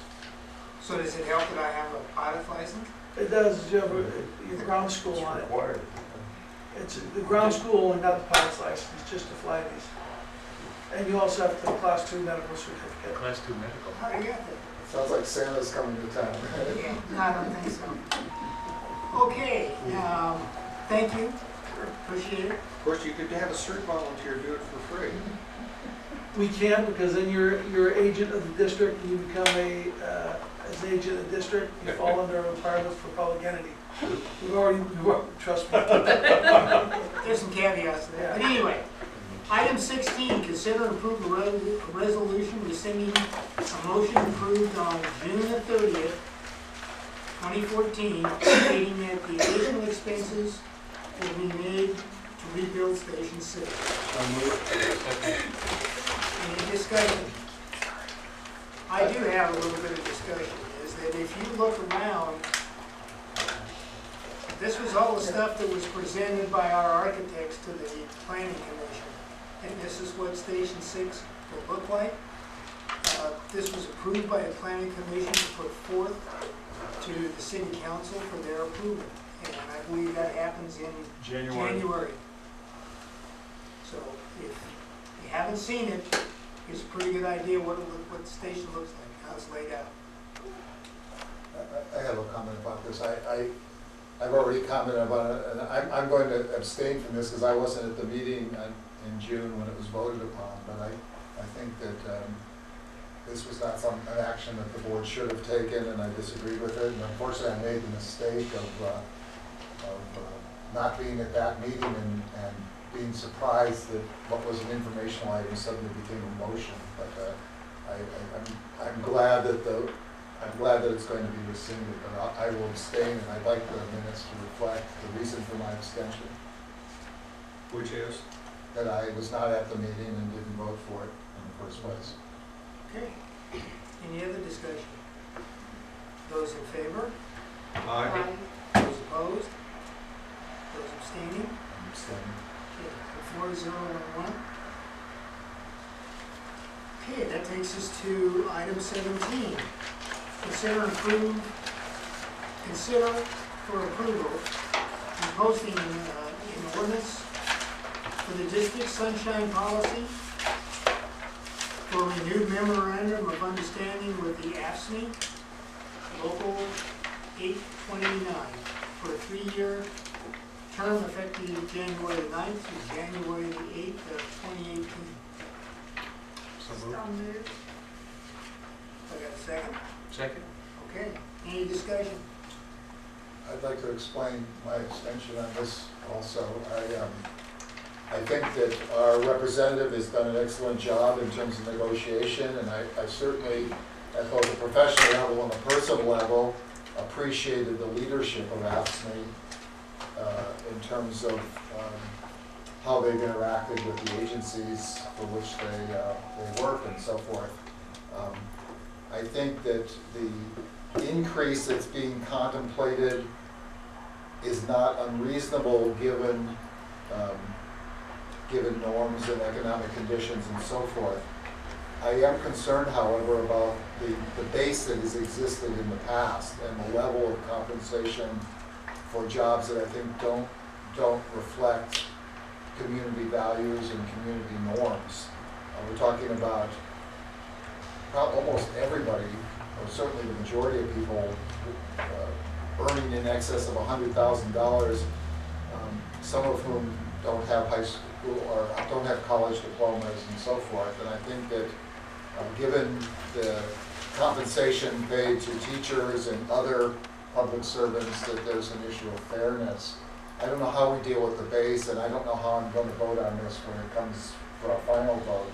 Speaker 1: So does it help that I have a pilot's license?
Speaker 14: It does, you have your ground school
Speaker 10: It's
Speaker 14: on it.
Speaker 10: required.
Speaker 14: It's the ground school and not the pilot's license, just to fly these. And you also have the class 2 medical certificate.
Speaker 12: Class 2 medical.
Speaker 1: How do you get that?
Speaker 3: Sounds like Santa's coming to town.
Speaker 1: Yeah, no, I don't think so. Okay, thank you, appreciate it.
Speaker 9: Of course, you could have a street volunteer do it for free.
Speaker 14: We can, because then you're agent of the district, and you become as agent of the district, you fall under requirements for public entity. Trust me.
Speaker 1: There's some caveats to that. But anyway, item 16, consider and approve a resolution rescinding a motion approved on June the 30th, 2014, stating that the additional expenses will be made to rebuild Station 6. Any discussion? I do have a little bit of discussion, is that if you look around, this was all the stuff that was presented by our architects to the planning commission. And this is what Station 6 will look like. This was approved by the planning commission to put forth to the city council for their approval. And I believe that happens in January. So if you haven't seen it, it's a pretty good idea what the station looks like, how it's laid out.
Speaker 3: I have a comment about this. I've already commented about it, and I'm going to abstain from this because I wasn't at the meeting in June when it was voted upon, but I think that this was not an action that the board should have taken, and I disagree with it. And unfortunately, I made the mistake of not being at that meeting and being surprised that what was an informational item suddenly became a motion. But I'm glad that it's going to be rescinded, but I will abstain, and I'd like the minutes to reflect the reason for my abstention.
Speaker 9: Which is?
Speaker 3: That I was not at the meeting and didn't vote for it in the first place.
Speaker 1: Okay. Any other discussion? Those in favor?
Speaker 9: Aye.
Speaker 1: Those opposed? Those abstaining?
Speaker 3: I'm abstaining.
Speaker 1: Okay, 4-0-1-1. Okay, that takes us to item 17. Consider for approval and posting an ordinance for the district sunshine policy for a renewed memorandum of understanding with the AFSCME, local 829, for a 3-year term effective January 9th through January the 8th of 2018.
Speaker 12: So moved.
Speaker 2: I'll move.
Speaker 1: I got a second?
Speaker 12: Second.
Speaker 1: Okay, any discussion?
Speaker 3: I'd like to explain my abstention on this also. I think that our representative has done an excellent job in terms of negotiation, and I certainly, at both the professional level and the personal level, appreciated the leadership of AFSCME in terms of how they've interacted with the agencies for which they work and so forth. I think that the increase that's being contemplated is not unreasonable given norms and economic conditions and so forth. I am concerned, however, about the base that has existed in the past and the level of compensation for jobs that I think don't reflect community values and community norms. We're talking about almost everybody, or certainly the majority of people, earning in excess of $100,000, some of whom don't have high school or don't have college diplomas and so forth. And I think that given the compensation paid to teachers and other public servants that there's an issue of fairness. I don't know how we deal with the base, and I don't know how I'm going to vote on this when it comes for a final vote.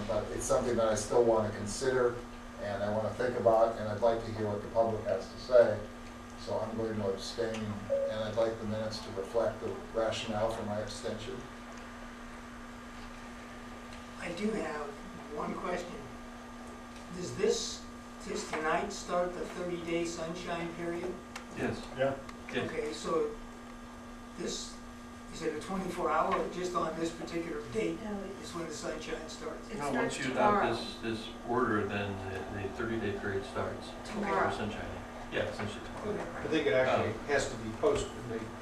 Speaker 3: But it's something that I still want to consider, and I want to think about, and I'd like to hear what the public has to say. So I'm going to abstain, and I'd like the minutes to reflect the rationale for my abstention.
Speaker 1: I do have one question. Does this tonight start the 30-day sunshine period?
Speaker 12: Yes.
Speaker 10: Yeah.
Speaker 12: Yes.
Speaker 1: Okay, so this, is it a 24-hour or just on this particular date
Speaker 7: No,
Speaker 1: is when the sunshine starts?
Speaker 7: It
Speaker 12: No,
Speaker 7: starts
Speaker 12: once you
Speaker 7: tomorrow.
Speaker 12: adopt this order, then the 30-day period starts.
Speaker 7: Tomorrow.
Speaker 12: For sunshine. Yeah, essentially tomorrow.
Speaker 9: I think it actually has to be posted.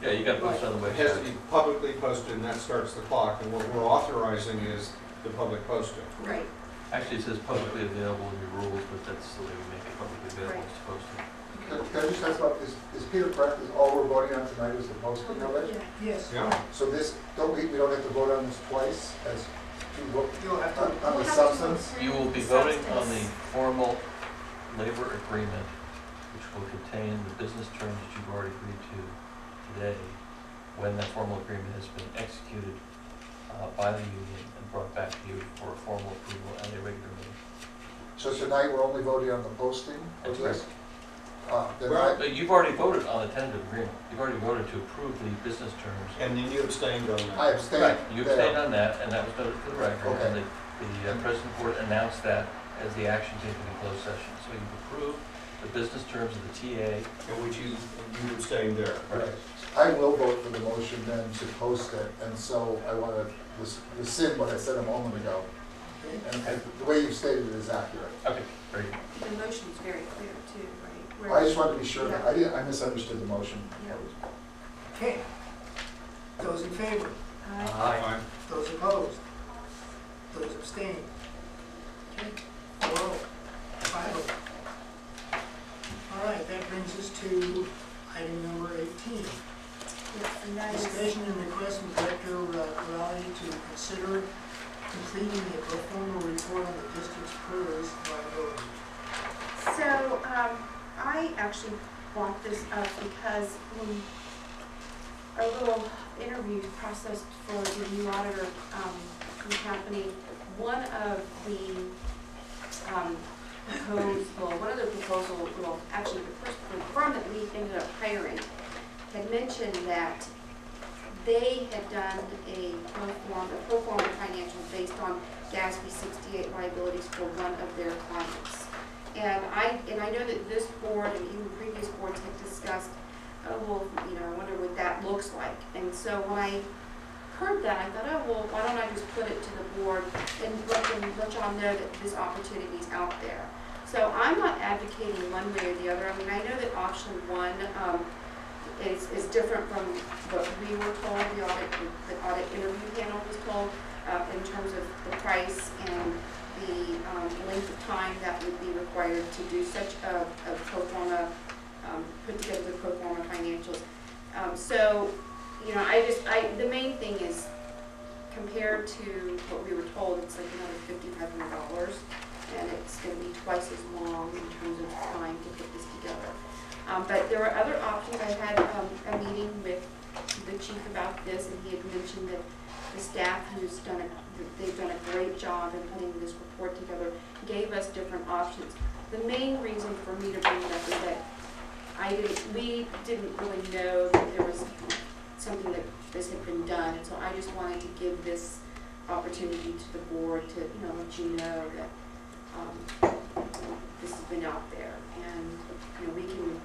Speaker 12: Yeah, you got to post on the
Speaker 9: It has to
Speaker 12: website.
Speaker 9: be publicly posted, and that starts the clock, and what we're authorizing is the public posting.
Speaker 7: Right.
Speaker 12: Actually, it says publicly available in your rules, but that's the way we make it publicly available,
Speaker 7: Right.
Speaker 12: is to post it.
Speaker 3: Can I just ask about, is Peter correct, is all we're voting on tonight is the posting of it?
Speaker 7: Yeah.
Speaker 1: Yes.
Speaker 9: Yeah.
Speaker 3: So this, we don't have to vote on this twice as to vote
Speaker 1: You'll have
Speaker 3: on
Speaker 1: to,
Speaker 3: on
Speaker 7: We'll
Speaker 3: the
Speaker 7: have to
Speaker 3: substance?
Speaker 7: vote
Speaker 12: You will be
Speaker 7: the
Speaker 12: voting on the
Speaker 7: substance.
Speaker 12: formal labor agreement, which will contain the business terms that you've already agreed to today, when that formal agreement has been executed by the union and brought back to you for a formal approval at a regular meeting.
Speaker 3: So tonight, we're only voting on the posting of
Speaker 12: That's
Speaker 3: this? Then
Speaker 9: Well,
Speaker 12: But you've already voted on the tentative agreement. You've already voted to approve the business terms.
Speaker 9: And then you abstained on that.
Speaker 3: I abstain.
Speaker 12: Right, you
Speaker 3: there.
Speaker 12: abstained on that, and that was noted for the record.
Speaker 3: Okay.
Speaker 12: And the president board announced that as the action taken in closed session. So you've approved the business terms of the TA.
Speaker 9: In which you abstained there.
Speaker 3: Right. I will vote for the motion then to post it, and so I want to rescind what I said a moment ago. And the way you've stated it is accurate.
Speaker 12: Okay, very good.
Speaker 7: The motion's very clear too, right?
Speaker 3: I just wanted to be sure that, I misunderstood the motion.
Speaker 7: Yeah.
Speaker 1: okay. Those in favor?
Speaker 9: Aye.
Speaker 1: Those opposed? Those abstained? Okay, 4-0, 5-0. All right, that brings us to item number 18.
Speaker 7: Yes, and that is,
Speaker 1: Discussion and request from Director Corrali to consider completing a pro forma report on the district's PERS liability.
Speaker 7: so, I actually brought this up because when our little interview process for the new auditor, from the company, one of the, actually the firm that we ended up hiring had mentioned that they had done a pro forma financial based on GASB 68 liabilities for one of their clients. And I know that this board and even previous boards have discussed, oh, well, I wonder what that looks like. And so when I heard that, I thought, oh, well, why don't I just put it to the board and let y'all know that this opportunity is out there. So I'm not advocating one way or the other. I mean, I know that option one is different from what we were told, the audit interview panel was told, in terms of the price and the length of time that would be required to do such a pro forma, put together the pro forma financials. So, the main thing is, compared to what we were told, it's like another $5,500, and it's going to be twice as long in terms of time to put this together. But there were other options. I had a meeting with the chief about this, and he had mentioned that the staff they've done a great job in putting this report together, gave us different options. The main reason for me to bring it up is that we didn't really know that there was something that this had been done, and so I just wanted to give this opportunity to the board to let you know that this has been out there, and we can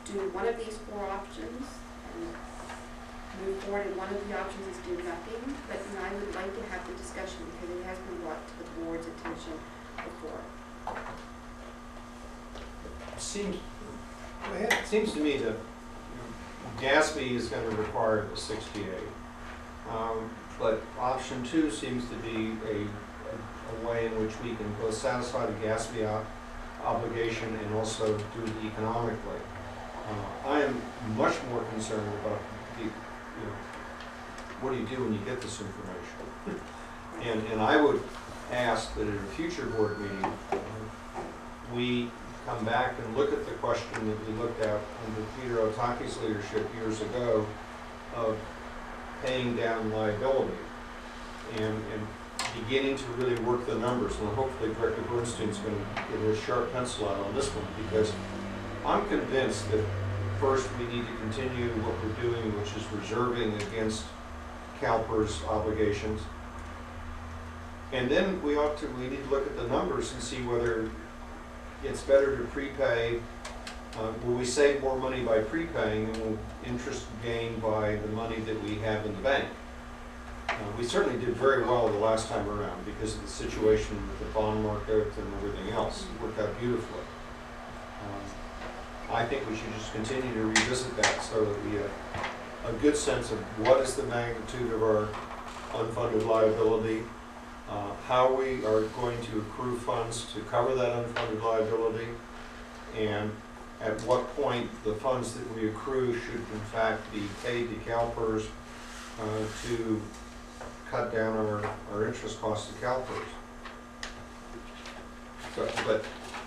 Speaker 7: do one of these 4 options and move forward, and one of the options is do nothing. But I would like to have the discussion because it has been brought to the board's attention before.
Speaker 9: It seems to me that GASB is going to require a 68, but option 2 seems to be a way in which we can both satisfy the GASB obligation and also do it economically. I am much more concerned about what do you do when you get this information? And I would ask that at a future board meeting, we come back and look at the question that we looked at under Peter Otaki's leadership years ago of paying down liability and beginning to really work the numbers. And hopefully Director Bernstein's going to get his sharp pencil out on this one, because I'm convinced that first we need to continue what we're doing, which is reserving against CalPERS obligations. And then we need to look at the numbers and see whether it's better to prepay. Will we save more money by prepaying, and will interest gain by the money that we have in the bank? We certainly did very well the last time around because of the situation with the bond market and everything else. It worked out beautifully. I think we should just continue to revisit that so that we have a good sense of what is the magnitude of our unfunded liability, how we are going to accrue funds to cover that unfunded liability, and at what point the funds that we accrue should in fact be paid to CalPERS to cut down our interest costs to CalPERS. So, but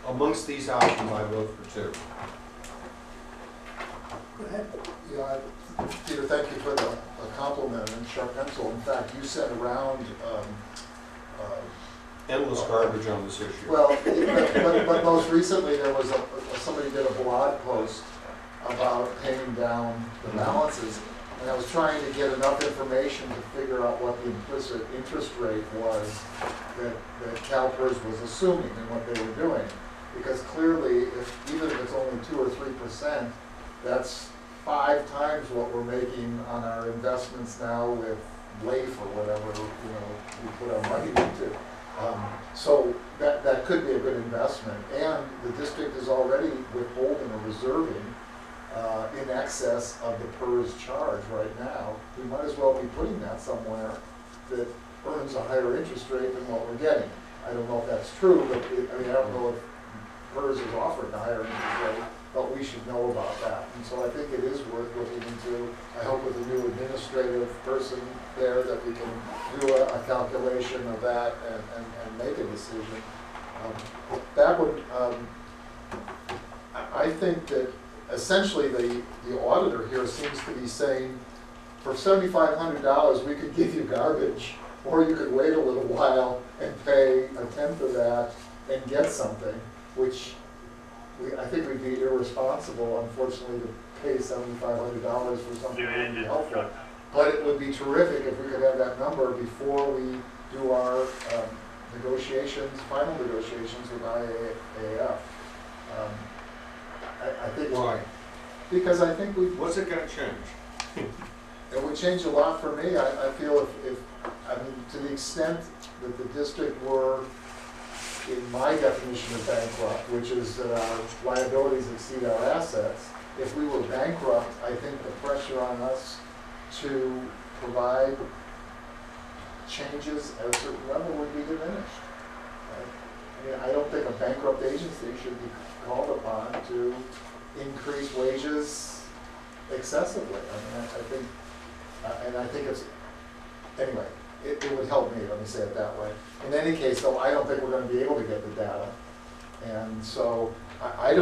Speaker 9: amongst these options, I vote for 2.
Speaker 1: Go ahead.
Speaker 3: Yeah, Peter, thank you for the compliment and sharp pencil. In fact, you sent around
Speaker 9: Endless garbage on this issue.
Speaker 3: well, but most recently there was somebody did a blog post about paying down the balances, and I was trying to get enough information to figure out what the implicit interest rate was that CalPERS was assuming and what they were doing, because clearly, even if it's only 2 or 3%, that's 5 times what we're making on our investments now with LAIF or whatever we put our money into. So that could be a good investment, and the district is already withholding or reserving in excess of the PERS charge right now. We might as well be putting that somewhere that earns a higher interest rate than what we're getting. I don't know if that's true, but I don't know if PERS is offering a higher interest rate, but we should know about that. And so I think it is worth looking into. I hope with a new administrative person there that we can do a calculation of that and make a decision. I think that essentially the auditor here seems to be saying, for $7,500 we could give you garbage, or you could wait a little while and pay 1/10 of that and get something, which I think we'd be irresponsible, unfortunately, to pay $7,500 for something that would be helpful. But it would be terrific if we could have that number before we do our final negotiations with IAF. I think.
Speaker 9: Why?
Speaker 3: Because I think we.
Speaker 9: What's it going to change?
Speaker 3: It would change a lot for me. I feel to the extent that the district were, in my definition of bankrupt, which is that our liabilities exceed our assets, if we were bankrupt, I think the pressure on us to provide changes at a certain level would be diminished. I don't think a bankrupt agency should be called upon to increase wages excessively. I think it's, anyway, it would help me, let me say it that way. In any case, though, I don't think we're going to be able to get the data. And so I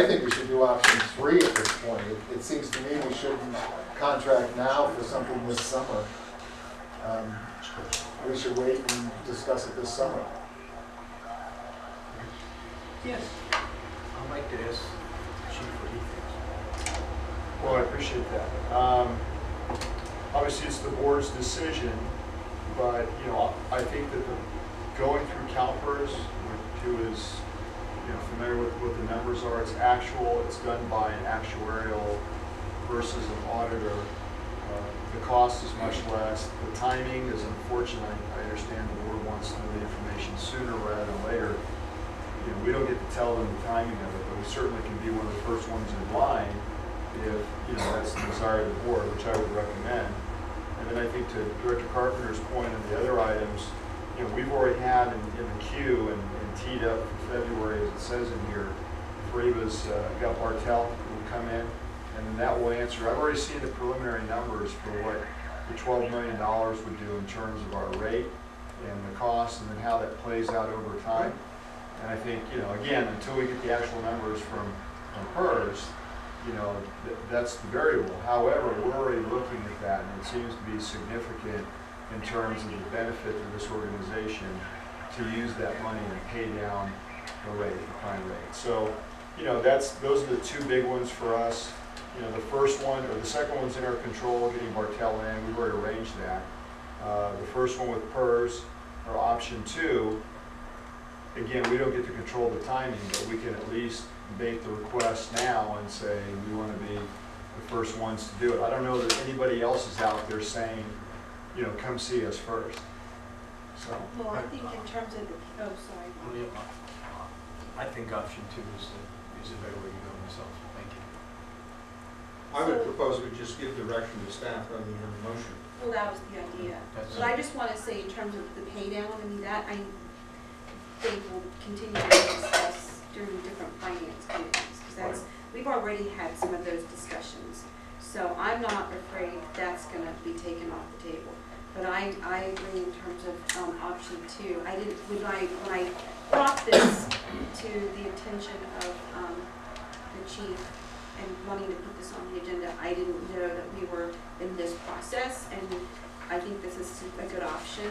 Speaker 3: think we should do option 3 at this point. It seems to me we shouldn't contract now for something this summer. We should wait and discuss it this summer.
Speaker 8: Yes. I'd like to ask the chief what he thinks.
Speaker 10: Well, I appreciate that. Obviously, it's the board's decision, but I think that going through CalPERS, who is familiar with what the numbers are, it's actual, it's done by an actuarial versus an auditor. The cost is much less. The timing is unfortunate. I understand the board wants to know the information sooner rather than later. We don't get to tell them the timing of it, but we certainly can be one of the first ones in line if that's the desire of the board, which I would recommend. And then I think to Director Carpenter's point on the other items, we've already had in the queue and teed up for February, as it says in here, Freba's got Bartel who will come in, and then that will answer. I've already seen the preliminary numbers for what the $12 million would do in terms of our rate and the cost, and then how that plays out over time. And I think, you know, again, until we get the actual numbers from hers, you know, that's the variable. However, we're already looking at that, and it seems to be significant in terms of the benefit to this organization to use that money and pay down the rate, the prime rate. So, you know, those are the two big ones for us. You know, the first one, or the second one's in our control, getting Bartell in, we've already arranged that. The first one with PERS, or option 2, again, we don't get to control the timing, but we can at least make the request now and say we want to be the first ones to do it. I don't know that anybody else is out there saying, you know, come see us first. So.
Speaker 7: Well, I think in terms of the, oh, sorry.
Speaker 8: I think option 2 is a better way to go myself. Thank you.
Speaker 9: I would propose we just give direction to staff rather than a motion.
Speaker 7: Well, that was the idea. But I just want to say in terms of the pay down, I mean, that I think we'll continue to discuss during different finance committees, because that's, we've already had some of those discussions. So I'm not afraid that's going to be taken off the table. But I agree in terms of option 2. I didn't, when I brought this to the attention of the chief and wanting to put this on the agenda, I didn't know that we were in this process, and I think this is a good option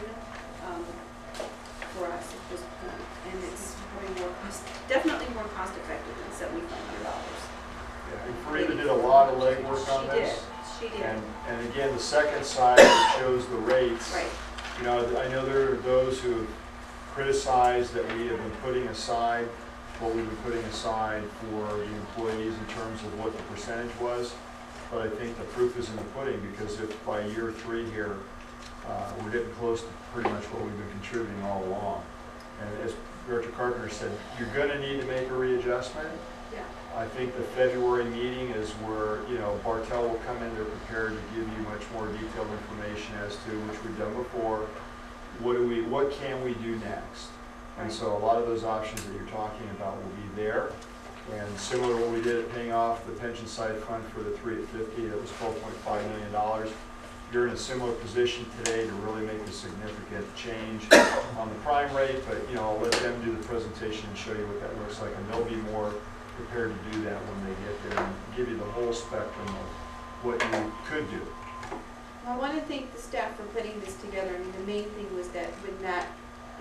Speaker 7: for us at this point, and it's probably definitely more cost effective than $7,500.
Speaker 10: Yeah, and Farida did a lot of legwork on this.
Speaker 7: She did.
Speaker 10: And again, the second side that shows the rates.
Speaker 7: Right.
Speaker 10: You know, I know there are those who have criticized that we have been putting aside what we've been putting aside for the employees in terms of what the percentage was. But I think the proof is in the pudding, because if by year 3 here, we're getting close to pretty much what we've been contributing all along. And as Director Carpenter said, you're going to need to make a readjustment.
Speaker 7: Yeah.
Speaker 10: I think the February meeting is where, you know, Bartell will come in there prepared to give you much more detailed information as to, which we've done before, what can we do next? And so a lot of those options that you're talking about will be there. And similar to what we did at paying off the pension side fund for the 3 at 50, that was $12.5 million. You're in a similar position today to really make a significant change on the prime rate, but you know, I'll let them do the presentation and show you what that looks like, and they'll be more prepared to do that when they get there and give you the whole spectrum of what you could do.
Speaker 7: Well, I want to thank the staff for putting this together. I mean, the main thing was that when that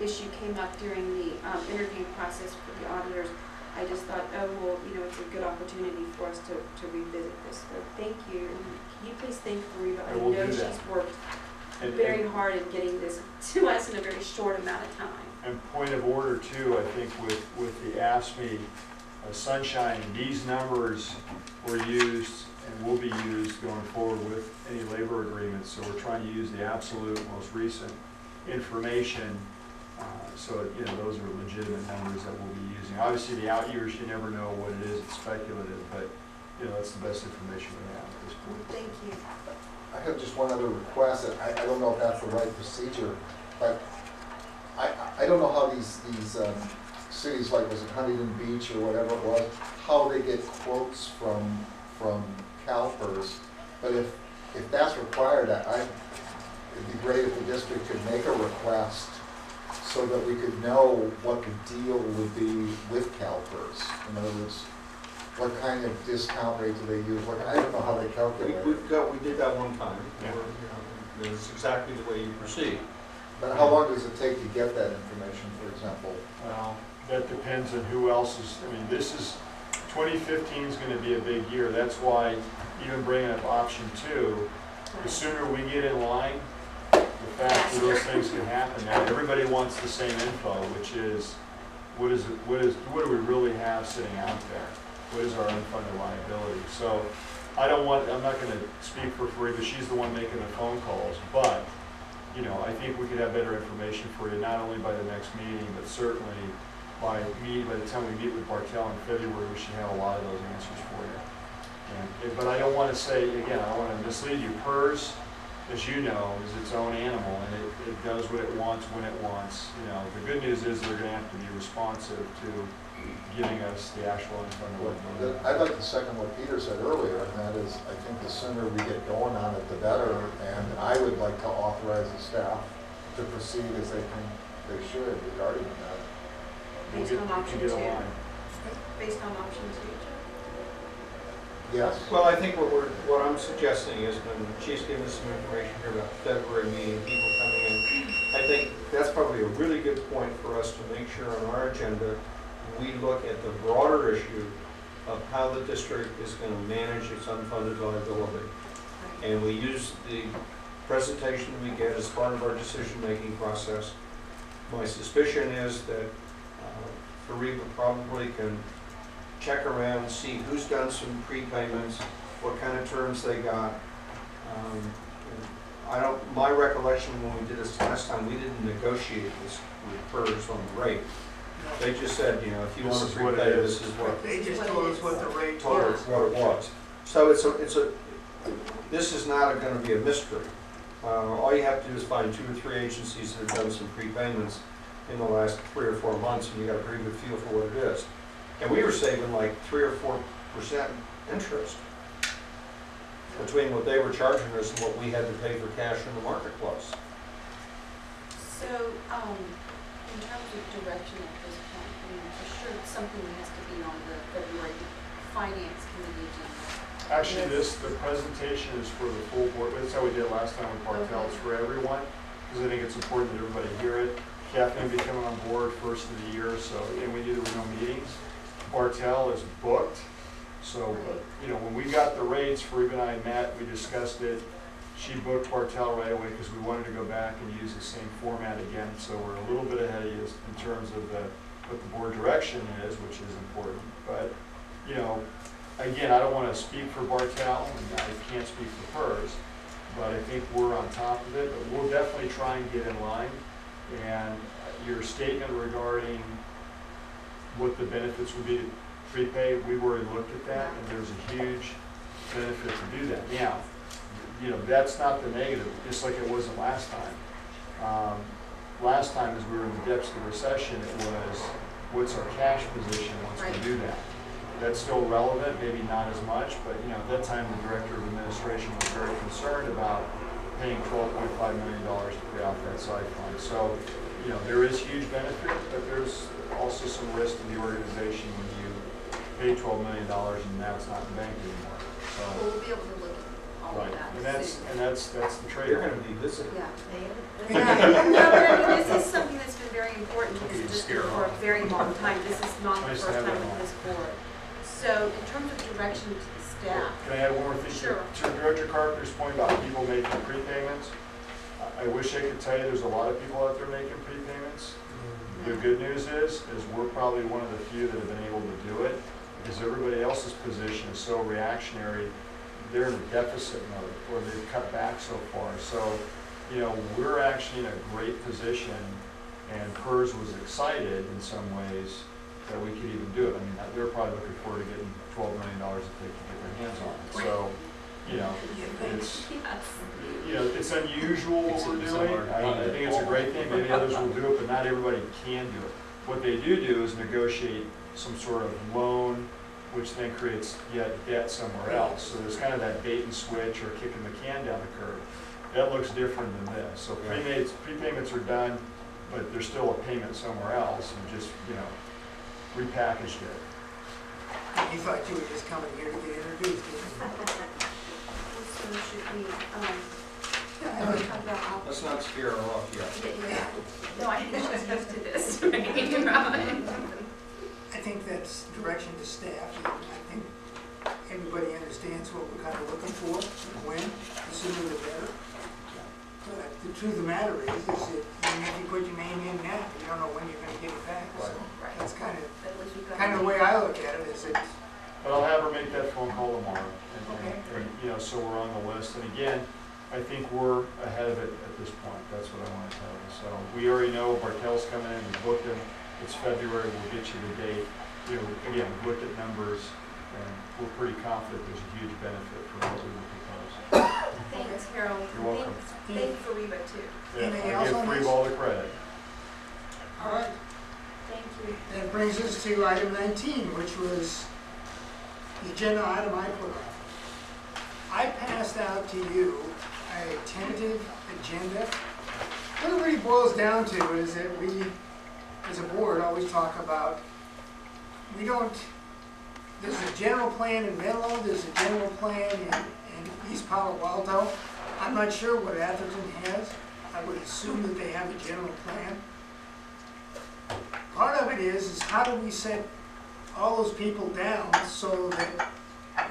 Speaker 7: issue came up during the interview process for the auditors, I just thought, oh, well, you know, it's a good opportunity for us to revisit this. So thank you. And can you please thank Farida? I know she's worked very hard in getting this to us in a very short amount of time.
Speaker 10: And point of order too, I think with the AFSCME sunshine, these numbers were used and will be used going forward with any labor agreements. So we're trying to use the absolute most recent information. So you know, those are legitimate numbers that we'll be using. Obviously, the out years, you never know what it is. It's speculative, but you know, that's the best information we have at this point.
Speaker 7: Thank you.
Speaker 3: I have just one other request. I don't know if that's the right procedure, but I don't know how these cities, like was it Huntington Beach or whatever it was, how they get quotes from CalPERS. But if that's required, it'd be great if the district could make a request so that we could know what the deal would be with CalPERS. In other words, what kind of discount rate do they use? I don't know how they calculate it.
Speaker 9: We did that one time. Yeah. It's exactly the way you proceed.
Speaker 3: But how long does it take to get that information, for example?
Speaker 10: Well, that depends on who else is, I mean, 2015 is going to be a big year. That's why even bringing up option 2, the sooner we get in line, the faster those things can happen. Now, everybody wants the same info, which is, what do we really have sitting out there? What is our unfunded liability? So I'm not going to speak for Farida, she's the one making the phone calls, but you know, I think we could have better information for you, not only by the next meeting, but certainly by the time we meet with Bartell in February, we should have a lot of those answers for you. But I don't want to say, again, I don't want to mislead you. PERS, as you know, is its own animal, and it does what it wants when it wants. You know, the good news is they're going to have to be responsive to giving us the actual unfunded liability.
Speaker 3: I'd like to second what Peter said earlier, and that is, I think the sooner we get going on it, the better. And I would like to authorize the staff to proceed as they should regarding that.
Speaker 10: we'll
Speaker 7: Based
Speaker 10: get,
Speaker 7: on
Speaker 10: we
Speaker 7: option
Speaker 10: can get a
Speaker 7: two.
Speaker 10: line.
Speaker 7: Based on option two.
Speaker 3: Yes?
Speaker 9: Well, I think what I'm suggesting is when the chief's giving us some information here about February meeting, people coming in, I think that's probably a really good point for us to make sure on our agenda, we look at the broader issue of how the district is going to manage its unfunded liability. And we use the presentation we get as part of our decision-making process. My suspicion is that Fareeba probably can check around, see who's done some prepayments, what kind of terms they got. My recollection when we did this last time, we didn't negotiate this with PERS on the rate. They just said, you know, if you want to prepay, this is what.
Speaker 1: They just told us what the rate
Speaker 9: Told us
Speaker 1: was.
Speaker 9: what it was. So this is not going to be a mystery. All you have to do is find 2 or 3 agencies that have done some prepayments in the last 3 or 4 months, and you got a pretty good feel for what it is. And we were saving like 3 or 4% interest between what they were charging us and what we had to pay for cash in the marketplace.
Speaker 7: So, in terms of direction at this point, I mean, for sure, something has to be on the February Finance Committee agenda.
Speaker 10: Actually, the presentation is for the full board. That's how we did it last time with Bartel. It's for everyone, because I think it's important that everybody hear it. Kathleen will be coming on board first of the year, so, and we knew there were no meetings. Bartel is booked, so, you know, when we got the rates, Fareeba and I met, we discussed it. She booked Bartel right away because we wanted to go back and use the same format again, so we're a little bit ahead of you in terms of what the board direction is, which is important. But, you know, again, I don't want to speak for Bartel, and I can't speak for hers, but I think we're on top of it. But we'll definitely try and get in line. And your statement regarding what the benefits would be to prepay, we've already looked at that, and there's a huge benefit to do that. Now, you know, that's not the negative, just like it wasn't last time. Last time, as we were in the depths of the recession, it was, what's our cash position once we do that? That's still relevant, maybe not as much, but, you know, at that time, the director of administration was very concerned about paying $12.5 million to pay off that side fund. So, you know, there is huge benefit, but there's also some risk to the organization when you pay $12 million and now it's not in the bank anymore. So,
Speaker 7: We'll be able to look at all
Speaker 10: right,
Speaker 7: of that soon.
Speaker 10: and that's the trade-off.
Speaker 9: You're going to be visiting.
Speaker 7: Yeah. Yeah, no, but I mean, this is something that's been very important to this district for a very long time. This is not the
Speaker 10: Nice
Speaker 7: first
Speaker 10: to have
Speaker 7: time
Speaker 10: that
Speaker 7: with
Speaker 10: on.
Speaker 7: this board. So in terms of direction to the staff,
Speaker 10: Can I add one more thing?
Speaker 7: Sure.
Speaker 10: To Director Carpenter's point about people making prepayments, I wish I could tell you there's a lot of people out there making prepayments. The good news is we're probably one of the few that have been able to do it, because everybody else's position is so reactionary. They're in a deficit mode, or they've cut back so far. So, you know, we're actually in a great position, and PERS was excited in some ways that we could even do it. I mean, they're probably looking forward to getting $12 million if they can get their hands on it. So, you know, it's, you know, it's unusual what we're doing. I think it's a great thing. Maybe others will do it, but not everybody can do it. What they do is negotiate some sort of loan, which then creates yet debt somewhere else. So there's kind of that bait and switch or kicking the can down the curb. That looks different than this. So prepayments are done, but there's still a payment somewhere else, and just, you know, repackaged it.
Speaker 1: You thought you were just coming here to get introduced, didn't you?
Speaker 7: so should we, talk about options?
Speaker 9: Let's not scare her off yet.
Speaker 7: Yeah. No, I think she's used to this. Right?
Speaker 1: I think that's direction to staff. I think everybody understands what we're kind of looking for, and when, the sooner the better. But the truth of the matter is that even if you put your name in now, you don't know when you're going to get it back. So that's kind of the way I look at it. Is it?
Speaker 10: But I'll have her make that phone call tomorrow, and you know, so we're on the list. And again, I think we're ahead of it at this point. That's what I want to tell you. So we already know Bartel's coming in. We booked him. It's February. We'll get you the date. You know, again, we looked at numbers, and we're pretty confident there's a huge benefit for what we would propose.
Speaker 7: Thanks, Harold.
Speaker 10: You're welcome.
Speaker 7: Thank you for Reba too.
Speaker 10: Yeah,
Speaker 1: Anything
Speaker 10: I
Speaker 1: else
Speaker 10: give
Speaker 1: on
Speaker 10: Free
Speaker 1: this?
Speaker 10: all the credit.
Speaker 1: All right.
Speaker 7: Thank you.
Speaker 1: That brings us to item 19, which was the agenda item I put on. I passed out to you a tentative agenda. What it really boils down to is that we as a board, always talk about, we don't, there's a general plan in Menlo, there's a general plan in East Palo Alto. I'm not sure what Atherton has. I would assume that they have a general plan. Part of it is how do we set all those people down so that,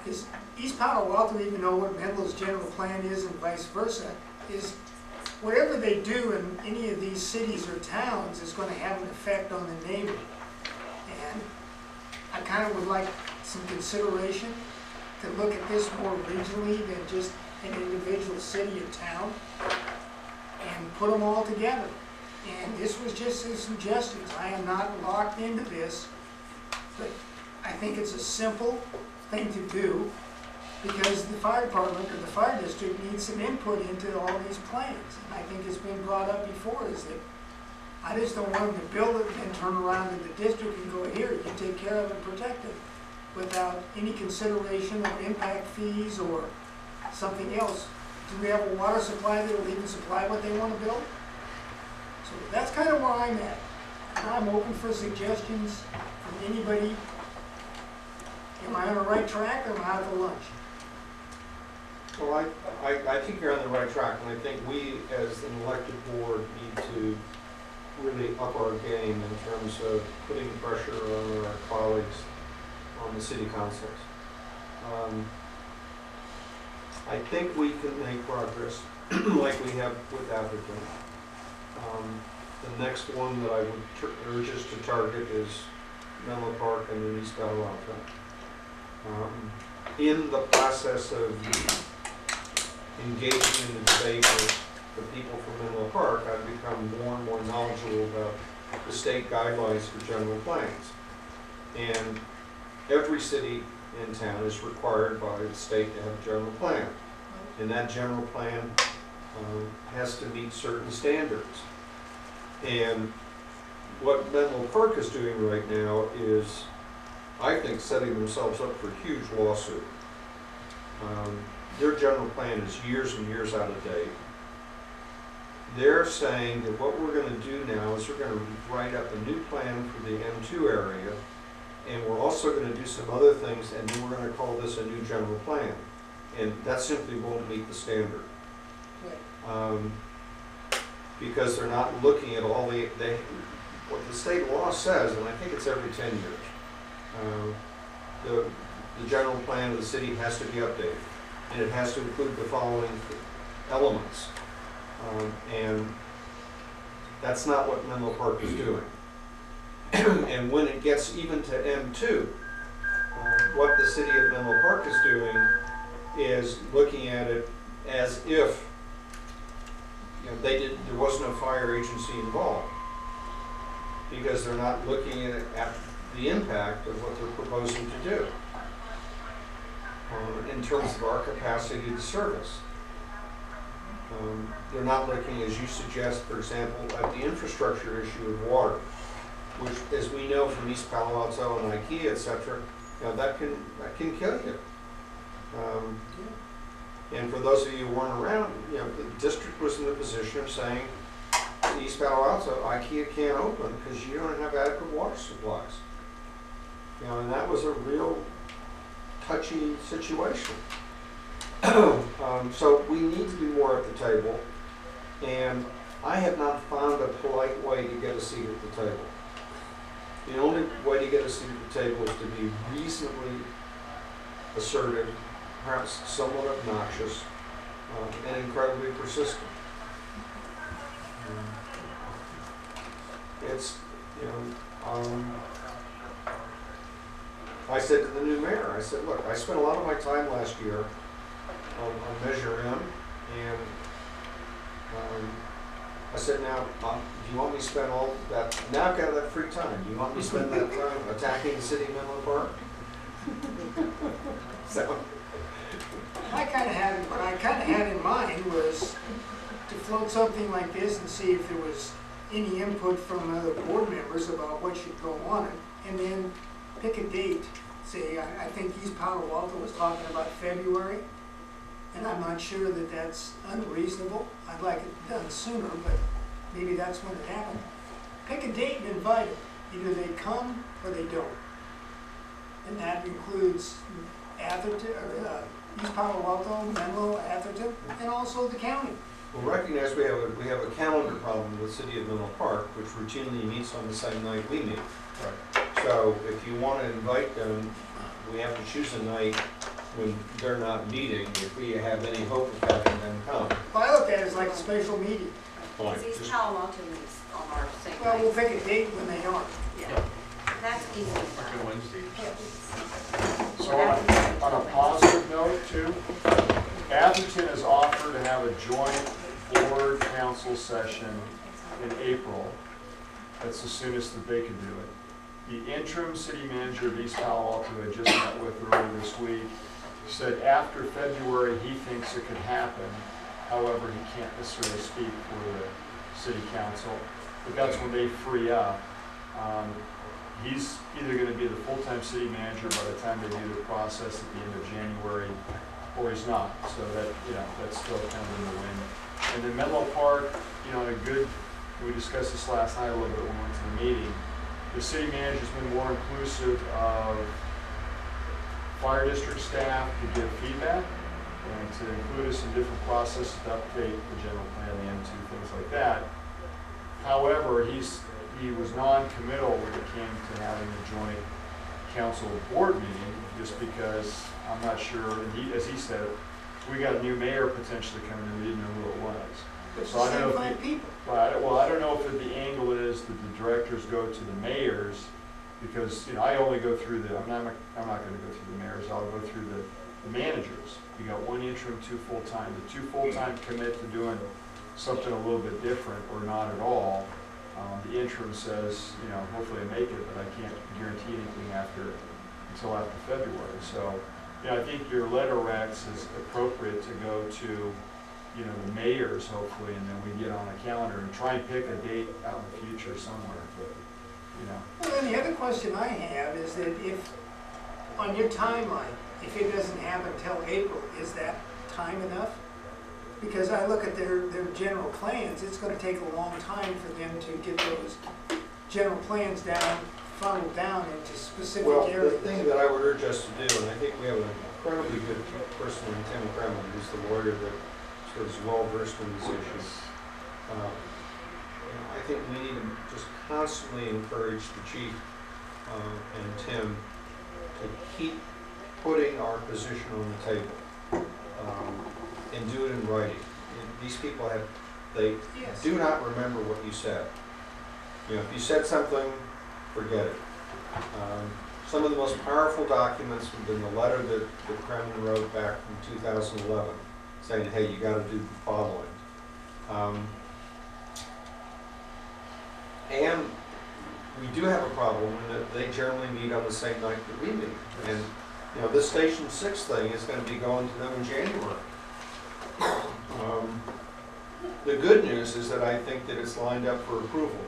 Speaker 1: is East Palo Alto even know what Menlo's general plan is and vice versa? Is whatever they do in any of these cities or towns is going to have an effect on the neighbor. And I kind of would like some consideration to look at this more regionally than just an individual city or town and put them all together. And this was just some suggestions. I am not locked into this, but I think it's a simple thing to do because the fire department or the fire district needs some input into all these plans. And I think it's been brought up before is that I just don't want them to build it and then turn around to the district and go, here, you take care of it and protect it, without any consideration of impact fees or something else. Do we have a water supply that will even supply what they want to build? So that's kind of where I'm at. And I'm open for suggestions from anybody. Am I on the right track or am I out to lunch?
Speaker 9: Well, I think you're on the right track, and I think we, as an elected board, need to really up our game in terms of putting pressure on our colleagues on the city councils. I think we can make progress like we have with Atherton. The next one that I would urge us to target is Menlo Park and then East Palo Alto. In the process of engaging in the debate with the people from Menlo Park, I've become more and more knowledgeable about the state guidelines for general plans. And every city in town is required by the state to have a general plan. And that general plan has to meet certain standards. And what Menlo Park is doing right now is, I think, setting themselves up for a huge lawsuit. Their general plan is years and years out of date. They're saying that what we're going to do now is we're going to write up a new plan for the M2 area, and we're also going to do some other things, and then we're going to call this a new general plan. And that simply won't meet the standard. Because they're not looking at all what the state law says, and I think it's every 10 years. The general plan of the city has to be updated, and it has to include the following elements. And that's not what Menlo Park is doing. And when it gets even to M2, what the city of Menlo Park is doing is looking at it as if there was no fire agency involved, because they're not looking at the impact of what they're proposing to do in terms of our capacity to service. They're not looking, as you suggest, for example, at the infrastructure issue of water, which, as we know from East Palo Alto and IKEA, etc., that can kill you. And for those of you who weren't around, the district was in the position of saying, in East Palo Alto, IKEA can't open because you don't have adequate water supplies. And that was a real touchy situation. So we need to be more at the table, and I have not found a polite way to get a seat at the table. The only way to get a seat at the table is to be reasonably assertive, perhaps somewhat obnoxious, and incredibly persistent. I said to the new mayor, I said, look, I spent a lot of my time last year on Measure M, and I said, now, do you want me to spend all that, now I've got that free time, do you want me to spend that time attacking the city of Menlo Park? So.
Speaker 1: What I kind of had in mind was to float something like this and see if there was any input from other board members about what should go on it, and then pick a date. Say, I think East Palo Alto was talking about February, and I'm not sure that that's unreasonable. I'd like it done sooner, but maybe that's when it happened. pick a date and invite them. Either they come or they don't. And that includes Atherton, or East Palo Alto, Menlo, Atherton, and also the county.
Speaker 9: Well, recognize we have a calendar problem with City of Menlo Park, which routinely meets on the same night we meet.
Speaker 10: Right.
Speaker 9: So if you want to invite them, we have to choose a night when they're not meeting, if we have any hope of having them come.
Speaker 1: Well, I look at it as like a special meeting.
Speaker 9: Fine.
Speaker 2: Because East
Speaker 9: Just-
Speaker 2: Palo Alto meets on our same
Speaker 1: Well, we'll
Speaker 2: night.
Speaker 1: pick a date when they aren't.
Speaker 2: Yeah, that's easy
Speaker 8: Working
Speaker 2: done.
Speaker 8: Wednesday.
Speaker 10: So on a positive note too, Atherton has offered to have a joint board council session in April. That's the soonest that they can do it. The interim city manager of East Palo Alto I just met with earlier this week said after February he thinks it could happen. However, he can't necessarily speak for the city council, but that's when they free up. He's either going to be the full-time city manager by the time they do the process at the end of January, or he's not. So that, that's still kind of in the wind. And then Menlo Park, we discussed this last night a little bit when we went to the meeting. The city manager's been more inclusive of fire district staff to give feedback and to include us in different processes to update the general plan, the M2, things like that. However, he was non-committal when it came to having a joint council board meeting, just because I'm not sure, and as he said, we got a new mayor potentially coming in, we didn't know who it was.
Speaker 1: It's
Speaker 10: So
Speaker 1: the
Speaker 10: I don't
Speaker 1: same
Speaker 10: know
Speaker 1: five
Speaker 10: if
Speaker 1: people.
Speaker 10: well, I don't know if the angle is that the directors go to the mayors, because, I only go through I'm not gonna go through the mayors, I'll go through the managers. You got one interim, two full-time. The two full-time commit to doing something a little bit different or not at all. The interim says, hopefully I make it, but I can't guarantee anything until after February. So, I think your letter, Rex, is appropriate to go to, the mayors hopefully, and then we get on a calendar and try and pick a date out in the future somewhere. But,
Speaker 1: Well, then the other question I have is that if, on your timeline, if it doesn't happen until April, is that time enough? Because I look at their general plans, it's gonna take a long time for them to get those general plans funneled down into specific
Speaker 9: Well, the
Speaker 1: areas.
Speaker 9: thing that I would urge us to do, and I think we have an incredibly good person in Tim Kremlin, who's the lawyer that sort of is well versed in these issues. I think we need to just constantly encourage the chief and Tim to keep putting our position on the table and do it in writing. These people they
Speaker 1: Yes.
Speaker 9: do not remember what you said. If you said something, forget it. Some of the most powerful documents have been the letter that Kremlin wrote back in 2011, saying, hey, you got to do the following. And we do have a problem in that they generally meet on the same night that we meet. And this Station 6 thing is going to be going to them in January. The good news is that I think that it's lined up for approval.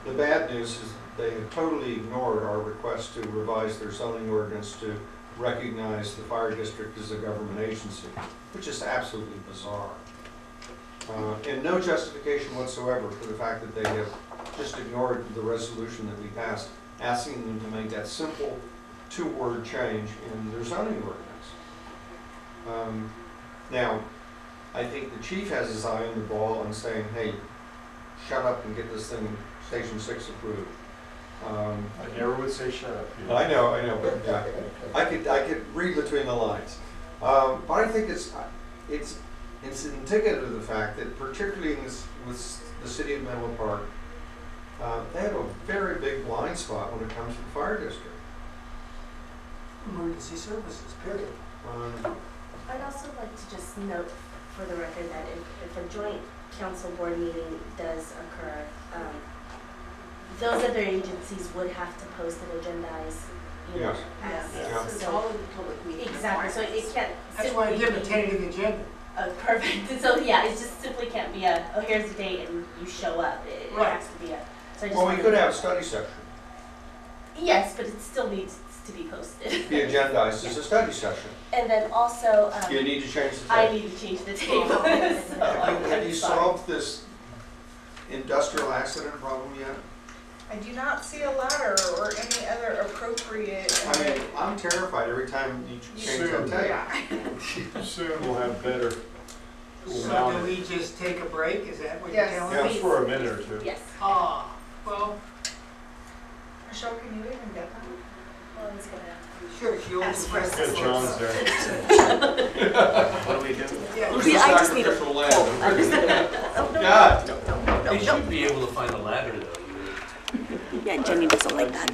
Speaker 9: The bad news is they have totally ignored our request to revise their zoning ordinance to recognize the fire district as a government agency, which is absolutely bizarre. And no justification whatsoever for the fact that they have just ignored the resolution that we passed, asking them to make that simple two-word change in their zoning ordinance. Now, I think the chief has his eye on the ball and saying, hey, shut up and get this thing, Station 6 approved.
Speaker 10: I never would say shut up.
Speaker 9: I know, but yeah, I could read between the lines. But I think it's indicative of the fact that particularly with the city of Menlo Park, they have a very big blind spot when it comes to the fire district.
Speaker 1: Emergency services, period.
Speaker 11: I'd also like to just note for the record that if a joint council board meeting does occur, those other agencies would have to post and agendize,
Speaker 9: Yes.
Speaker 2: Yeah, so it's all in the public meeting.
Speaker 11: Exactly, so it can't
Speaker 1: That's why I
Speaker 11: simply
Speaker 1: give a
Speaker 11: be
Speaker 1: tentative agenda.
Speaker 11: perfect. So yeah, it just simply can't be oh, here's the date and you show up. It
Speaker 1: Right.
Speaker 11: has to be so I just
Speaker 9: Well, we
Speaker 11: wanted
Speaker 9: could
Speaker 11: to-
Speaker 9: have a study session,
Speaker 11: Yes, but it still needs to be posted.
Speaker 9: be agendized as a study session.
Speaker 11: And then also,
Speaker 9: You need to change the
Speaker 11: I
Speaker 9: table.
Speaker 11: need to change the table. So I'm
Speaker 9: Have you
Speaker 11: sorry.
Speaker 9: solved this industrial accident problem yet?
Speaker 15: I do not see a ladder or any other appropriate.
Speaker 9: I mean, I'm terrified every time you change that tape.
Speaker 15: Yeah.
Speaker 10: Soon we'll have better. We'll
Speaker 1: So
Speaker 10: mount
Speaker 1: do
Speaker 10: it.
Speaker 1: we just take a break? Is that what you're
Speaker 15: Yes.
Speaker 1: telling
Speaker 10: Yeah,
Speaker 1: me?
Speaker 10: just for a minute or two.
Speaker 11: Yes.
Speaker 1: Ah, well,
Speaker 15: Michelle, can you even get that?
Speaker 11: Well, I was gonna.
Speaker 1: sure, she owns the rest
Speaker 10: Yeah,
Speaker 1: of the
Speaker 10: John's there.
Speaker 13: What do we do?
Speaker 1: Yeah.
Speaker 9: Who's
Speaker 11: See,
Speaker 9: the
Speaker 11: I just need a-
Speaker 9: sacrificial lamb?
Speaker 11: Oh, I'm just gonna. Oh, no.
Speaker 9: God.
Speaker 13: They should be able to find a ladder though.
Speaker 11: Yeah, Jenny doesn't like that.